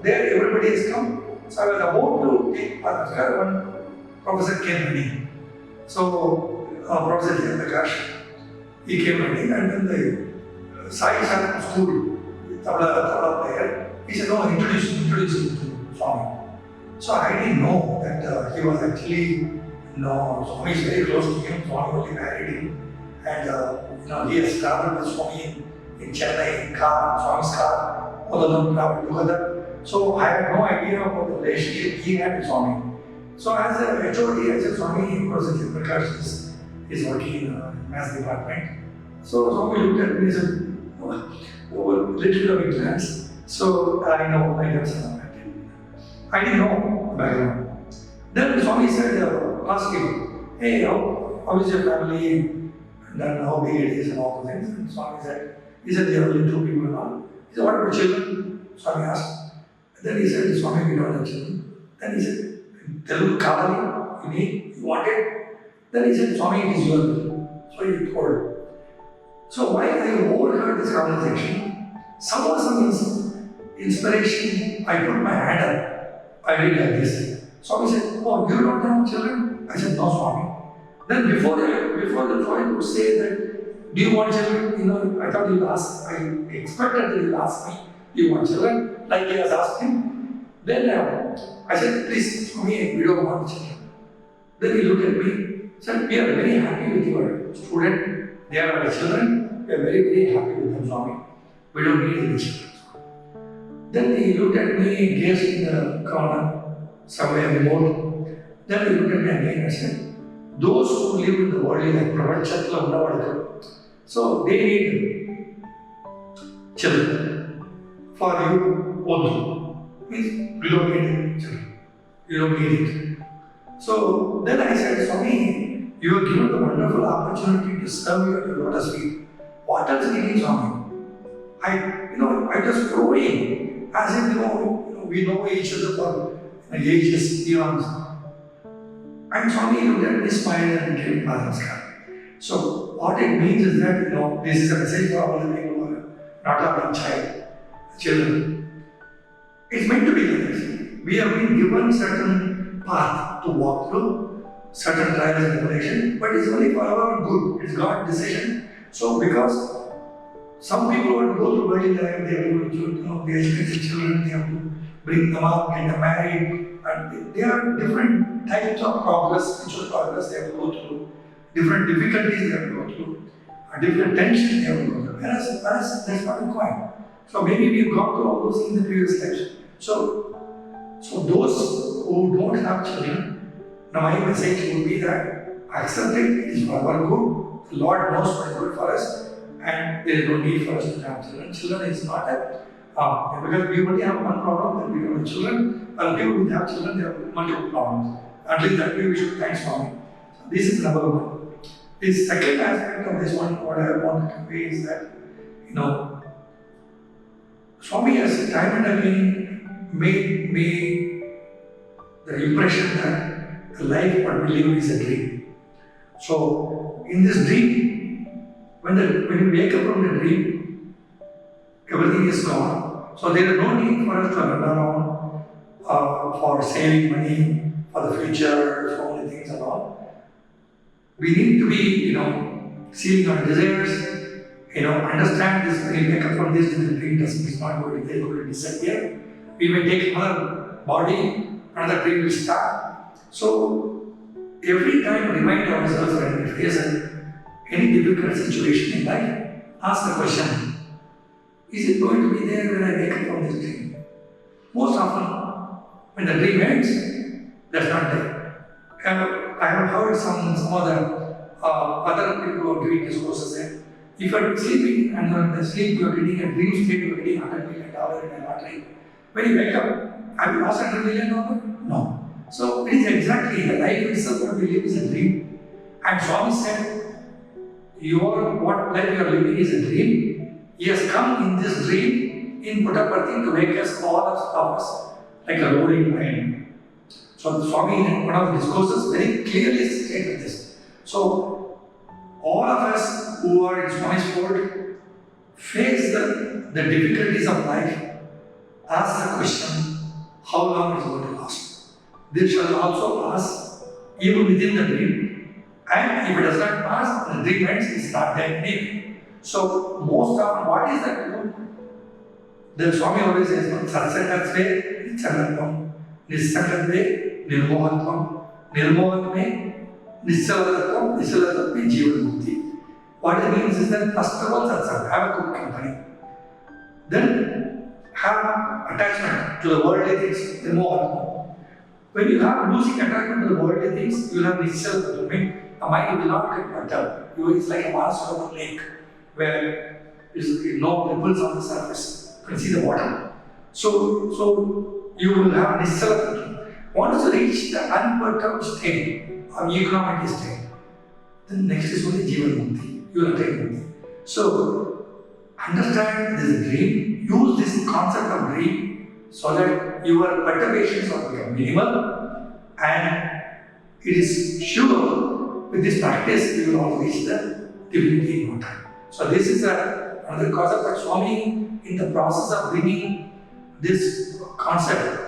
there, everybody has come. So I was about to take Namaskar when Professor came running. So Professor Chandrasekaran, he came running and then the Sai Sat school, Tabla player, he said, no, introduce him to Swami. So I didn't know that he was actually, Swami is very close to him, Swami only married him. And he has traveled with Swami in Chennai, in car, Swami's car, all of them traveled together. So I had no idea about the relationship he had with Swami. So as a HOD, I said, Swami, Professor Prakash is working in the maths department. So Swami looked at me and said, little bit of glance. So I know, I have some I didn't know background. Then Swami said, asked him, hey, how is your family? And then how big it is and all those things. And Swami said, there are only two people and all. He said, what about children? Swami asked. Then he said, Swami, we don't have children. Then he said, Telugu Kavali, you want it? Then he said, Swami, it is your will. So he told. So while I overheard this conversation, some inspiration, I put my hand up. I did like this. Swami said, oh, you don't have children? I said, no, Swami. Then before the Swami would say that, do you want children? I thought he'll ask, I expected that he'll ask me, do you want children? Like he has asked him. Then I said, please, Swami, we don't want children. Then he looked at me, said, we are very happy with your student. They are our children. We are very, very happy with them, Swami. We don't need any children. Then he looked at me, gazed in the corner, somewhere remote. Then he looked at me again and said, those who live in the world like Pravachatla Undavadakam, so they need children. For you, Odhu. Means you don't need children. You don't need it. So then I said, Swami, you have given the wonderful opportunity to serve you at your lotus feet. What else do you need, Swami? I just growing as if we know each other for ages, eons. And Swami looked at me, smiled and gave me Namaskar. So what it means is that this is a message for all the people who are not having children. It's meant to be like this. We have been given certain path to walk through certain trials and tribulation, but it's only for our good. It's God's decision. So because some people want to go through worldly life, they have to, they educate the children, they have to bring them up, get them married, and there are different types of progress, spiritual progress they have to go through, different difficulties they have to go through, different tensions they have to go through. Whereas that's not required. So maybe we've gone through all those things in the previous lives. So those who don't have children, now my message would be that accept it, it is for our good. The Lord knows what is good for us, and there is no need for us to have children. Children is not a because we only have one problem, that we don't have children, and people who have children, they have multiple problems. At least that way we should thank Swami. So this is number one. The second aspect of this one, what I want to convey is that, Swami has time and again made the impression that the life what we live is a dream. So in this dream, when you wake up from the dream, everything is gone. So there is no need for us to run around for saving money for the future, so many things and all. We need to be, seeing our desires, understand this. When you wake up from this, the dream is not going to disappear. We may take another body, another dream will start. So every time remind ourselves when we face any difficult situation in life, ask the question, is it going to be there when I wake up from this dream? Most often, when the dream ends, that's not there. I have heard some other people who are giving discourses there. If you are sleeping and when the sleep you are getting a dream state, you are getting $100 million in a lottery. When you wake up, have you lost $100 million? No. So it is exactly the life itself what we live is a dream. And Swami said, what life you are living is a dream. He has come in this dream in Puttaparthi to make us all of us like a rolling mind. So the Swami in one of the discourses very clearly stated this. So all of us who are in Swami's fold face the difficulties of life, ask the question, how long is it going to last? They shall also pass even within the dream. And if it does not pass, the dream ends, it's not there anyway. So most often, what is that? The Swami always says, Satsakatve, Chandrasekaran, Nisangatve, Nirmohatvam, Nirmohatme, Nisalatvam, Nisalatvam, Jivanmukti. What it means is that first of all, Satsang, have a good company. Then have attachment to the worldly things, Nirmohatvam. When you have losing attachment to the worldly things, you will have Nisalatvam. The mind will not get perturbed. It's like a vast open lake where there is no ripples on the surface. You can see the water. So you will have Nisalatvam. Once you reach the unperturbed state or economic state, then next is only Jivan Mukti. You will attain Mukti. So understand this is a dream. Use this concept of dream so that your perturbations will become minimal, and it is sure with this practice you will all reach the divinity in no time. So this is another concept that Swami, in the process of bringing this concept,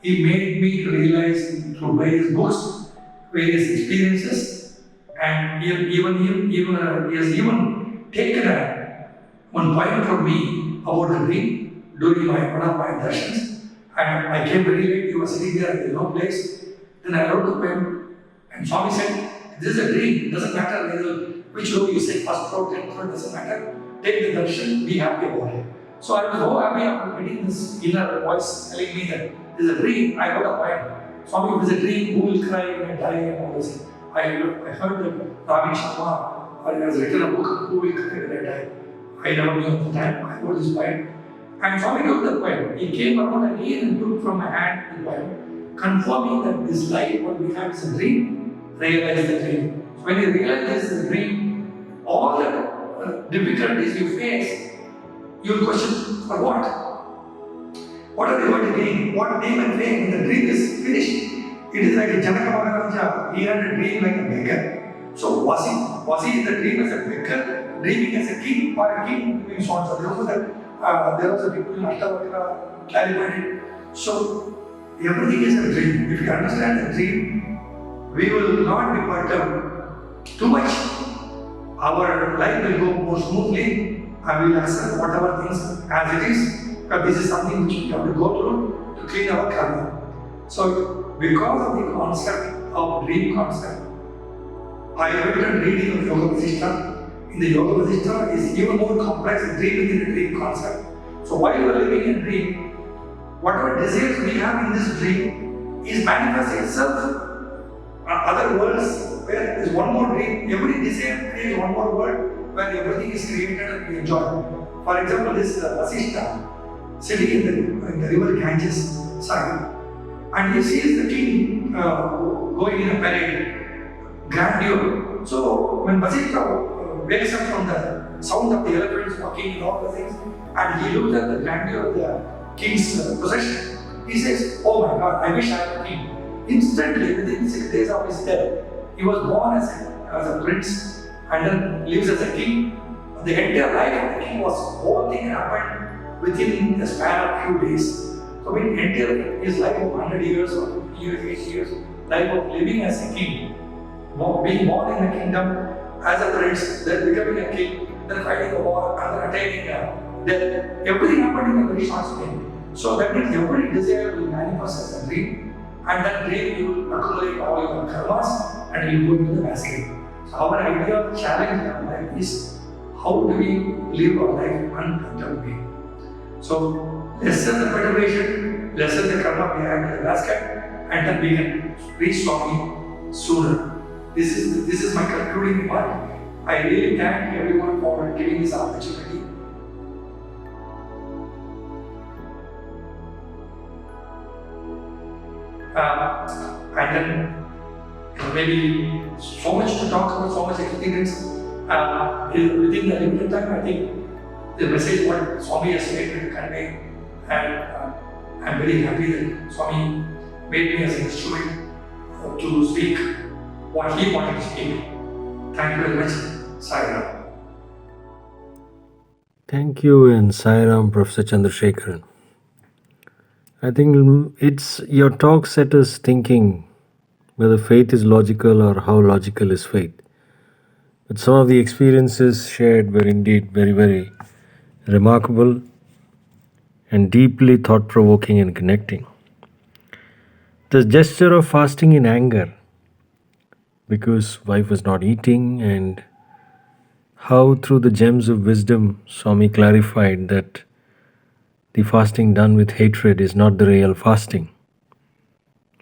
he made me to realize through various books, various experiences, and he has even taken one point from me about the dream during one of my darshans. And I came very late, he was sitting there, there was no place. Then I wrote to him, and Swami said, this is a dream, it doesn't matter which row you say, first row, 10th row, doesn't matter. Take the darshan, be happy about it. So I was so happy after getting this inner voice telling me that this is a dream. I wrote a poem. Swami, if it is a dream, who will cry when I die and all those things. I heard that Ravi Sharma has written a book, Who Will Cry When I Die. I never knew at the time. I wrote this poem. And Swami wrote the poem. He came around again and took from my hand the poem, confirming that this life, what we have is a dream. Realize the dream. So when you realize this is a dream, all the difficulties you face, you will question, for what? What are they going to gain? What name and fame? The dream is finished. It is like a Janaka Maharaja. He had a dream like a beggar. So was he in the dream as a beggar, dreaming as a king or a king doing so on? So there was a people in Ashtavakra clarified it. So Everything is a dream. If you understand the dream, we will not be perturbed too much. Our life will go more smoothly and we will accept whatever things as it is. But this is something which we have to go through to clean our karma. So, because of the concept of dream concept, I went and reading of Yoga Vasishtha. In the Yoga Vasishtha is even more complex dream within the dream concept. So while you are living in dream, whatever desires we have in this dream is manifest itself other worlds where there is one more dream. Every desire creates one more world where everything is created and we enjoy. For example, this Vasishtha sitting in the river Ganges side, and he sees the king going in a parade, grandeur. So when Vasishtha wakes up from the sound of the elephants walking and all the things, and he looks at the grandeur of the king's procession, he says, "Oh my God, I wish I were king." Instantly, within 6 days of his death, he was born as a prince and then lives as a king. The entire life of the king was whole thing happened within a span of few days. So in entire his life of 100 years or 50 years, 80 years, life of living as a king, being born in the kingdom as a prince, then becoming a king, then fighting a war, and then attaining death. Everything happened in a very short span. So that means every desire will manifest as a dream. And that dream you will accumulate all your karmas and you will go into the basket. So our idea of challenge in our life is how do we live our life unperturbed way. So lessen the perturbation, lessen the karma behind the basket, and then we can reach Swami sooner. This is my concluding part. I really thank everyone for giving this opportunity. And then maybe so much to talk about, so much experience within the limited time. I think the message what Swami has made me convey, and I'm very happy that Swami made me as an instrument to speak what he wanted to speak. Thank you very much, Sai. Thank you, and Sairam, Professor Chandrasekaran. I think it's your talk set us thinking whether faith is logical or how logical is faith. But some of the experiences shared were indeed very, very remarkable and deeply thought-provoking and connecting. The gesture of fasting in anger because wife was not eating, and how through the gems of wisdom Swami clarified that the fasting done with hatred is not the real fasting,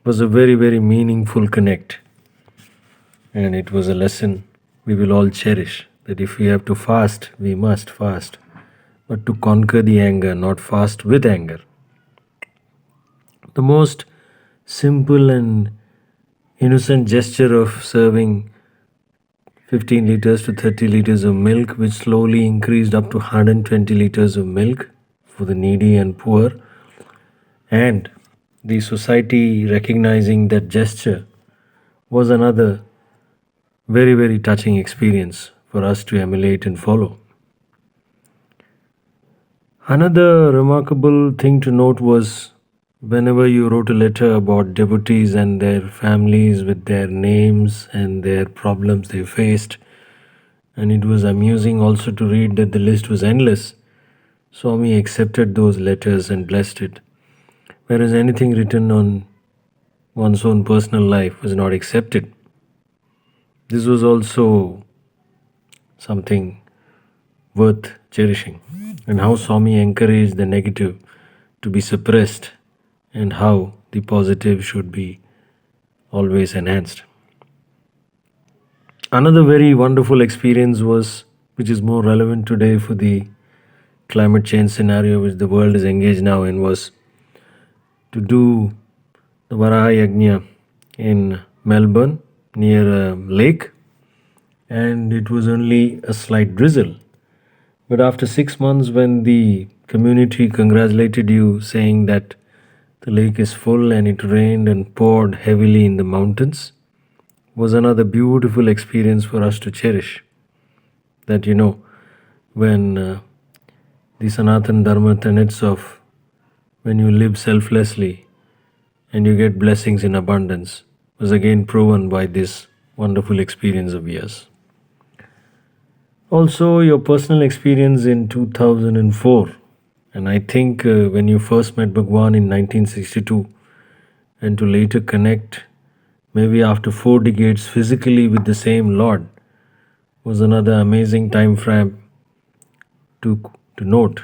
was a very, very meaningful connect. And it was a lesson we will all cherish, that if we have to fast, we must fast, but to conquer the anger, not fast with anger. The most simple and innocent gesture of serving 15 liters to 30 liters of milk, which slowly increased up to 120 liters of milk for the needy and poor, and the society recognizing that gesture, was another very, very touching experience for us to emulate and follow. Another remarkable thing to note was whenever you wrote a letter about devotees and their families with their names and their problems they faced, and it was amusing also to read that the list was endless. Swami accepted those letters and blessed it, whereas anything written on one's own personal life was not accepted. This was also something worth cherishing, and how Swami encouraged the negative to be suppressed and how the positive should be always enhanced. Another very wonderful experience was, which is more relevant today for the climate change scenario which the world is engaged now in, was to do the Varaha Yajna in Melbourne near a lake, and it was only a slight drizzle. But after 6 months, when the community congratulated you saying that the lake is full and it rained and poured heavily in the mountains, was another beautiful experience for us to cherish. That, when the Sanatan Dharma tenets of when you live selflessly and you get blessings in abundance was again proven by this wonderful experience of yours. Also, your personal experience in 2004, and I think when you first met Bhagawan in 1962, and to later connect maybe after 4 decades physically with the same Lord was another amazing time frame to note.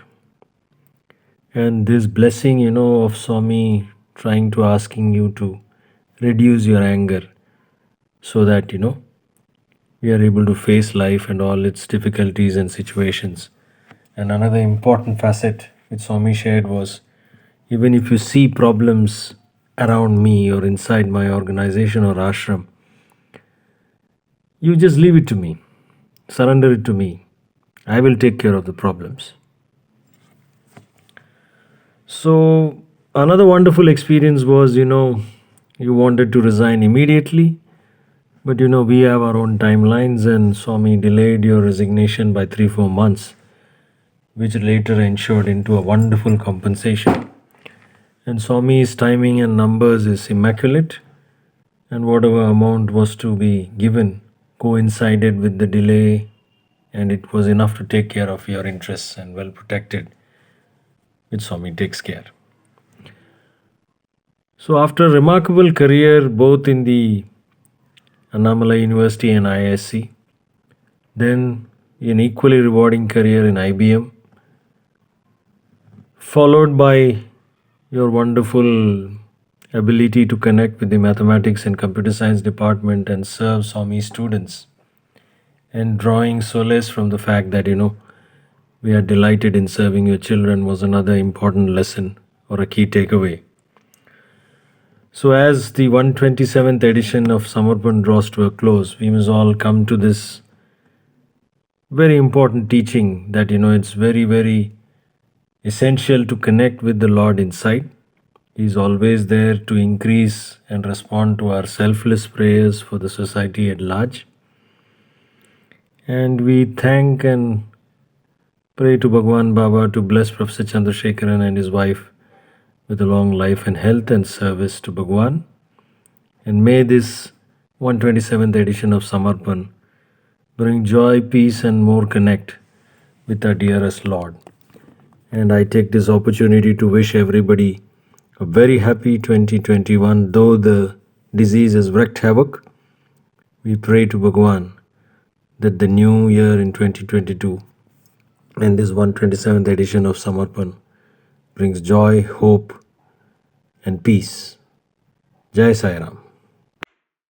And this blessing, of Swami trying to asking you to reduce your anger so that, we are able to face life and all its difficulties and situations. And another important facet which Swami shared was even if you see problems around me or inside my organization or ashram, you just leave it to me, surrender it to me. I will take care of the problems. So, another wonderful experience was, you wanted to resign immediately, but we have our own timelines, and Swami delayed your resignation by 3-4 months, which later ensured into a wonderful compensation. And Swami's timing and numbers is immaculate, and whatever amount was to be given coincided with the delay, and it was enough to take care of your interests and well protected, which Swami takes care. So after a remarkable career both in the Annamalai University and IISc, then an equally rewarding career in IBM, followed by your wonderful ability to connect with the mathematics and computer science department and serve Swami students, and drawing solace from the fact that we are delighted in serving your children was another important lesson or a key takeaway. So as the 127th edition of Samarpan draws to a close, we must all come to this very important teaching that it's very, very essential to connect with the Lord inside. He is always there to increase and respond to our selfless prayers for the society at large. And we thank and pray to Bhagawan Baba to bless Professor Chandrasekaran and his wife with a long life and health and service to Bhagawan. And may this 127th edition of Samarpan bring joy, peace and more connect with our dearest Lord. And I take this opportunity to wish everybody a very happy 2021. Though the disease has wreaked havoc, we pray to Bhagawan that the new year in 2022 and this 127th edition of Samarpan brings joy, hope and peace. Jai Sai Ram.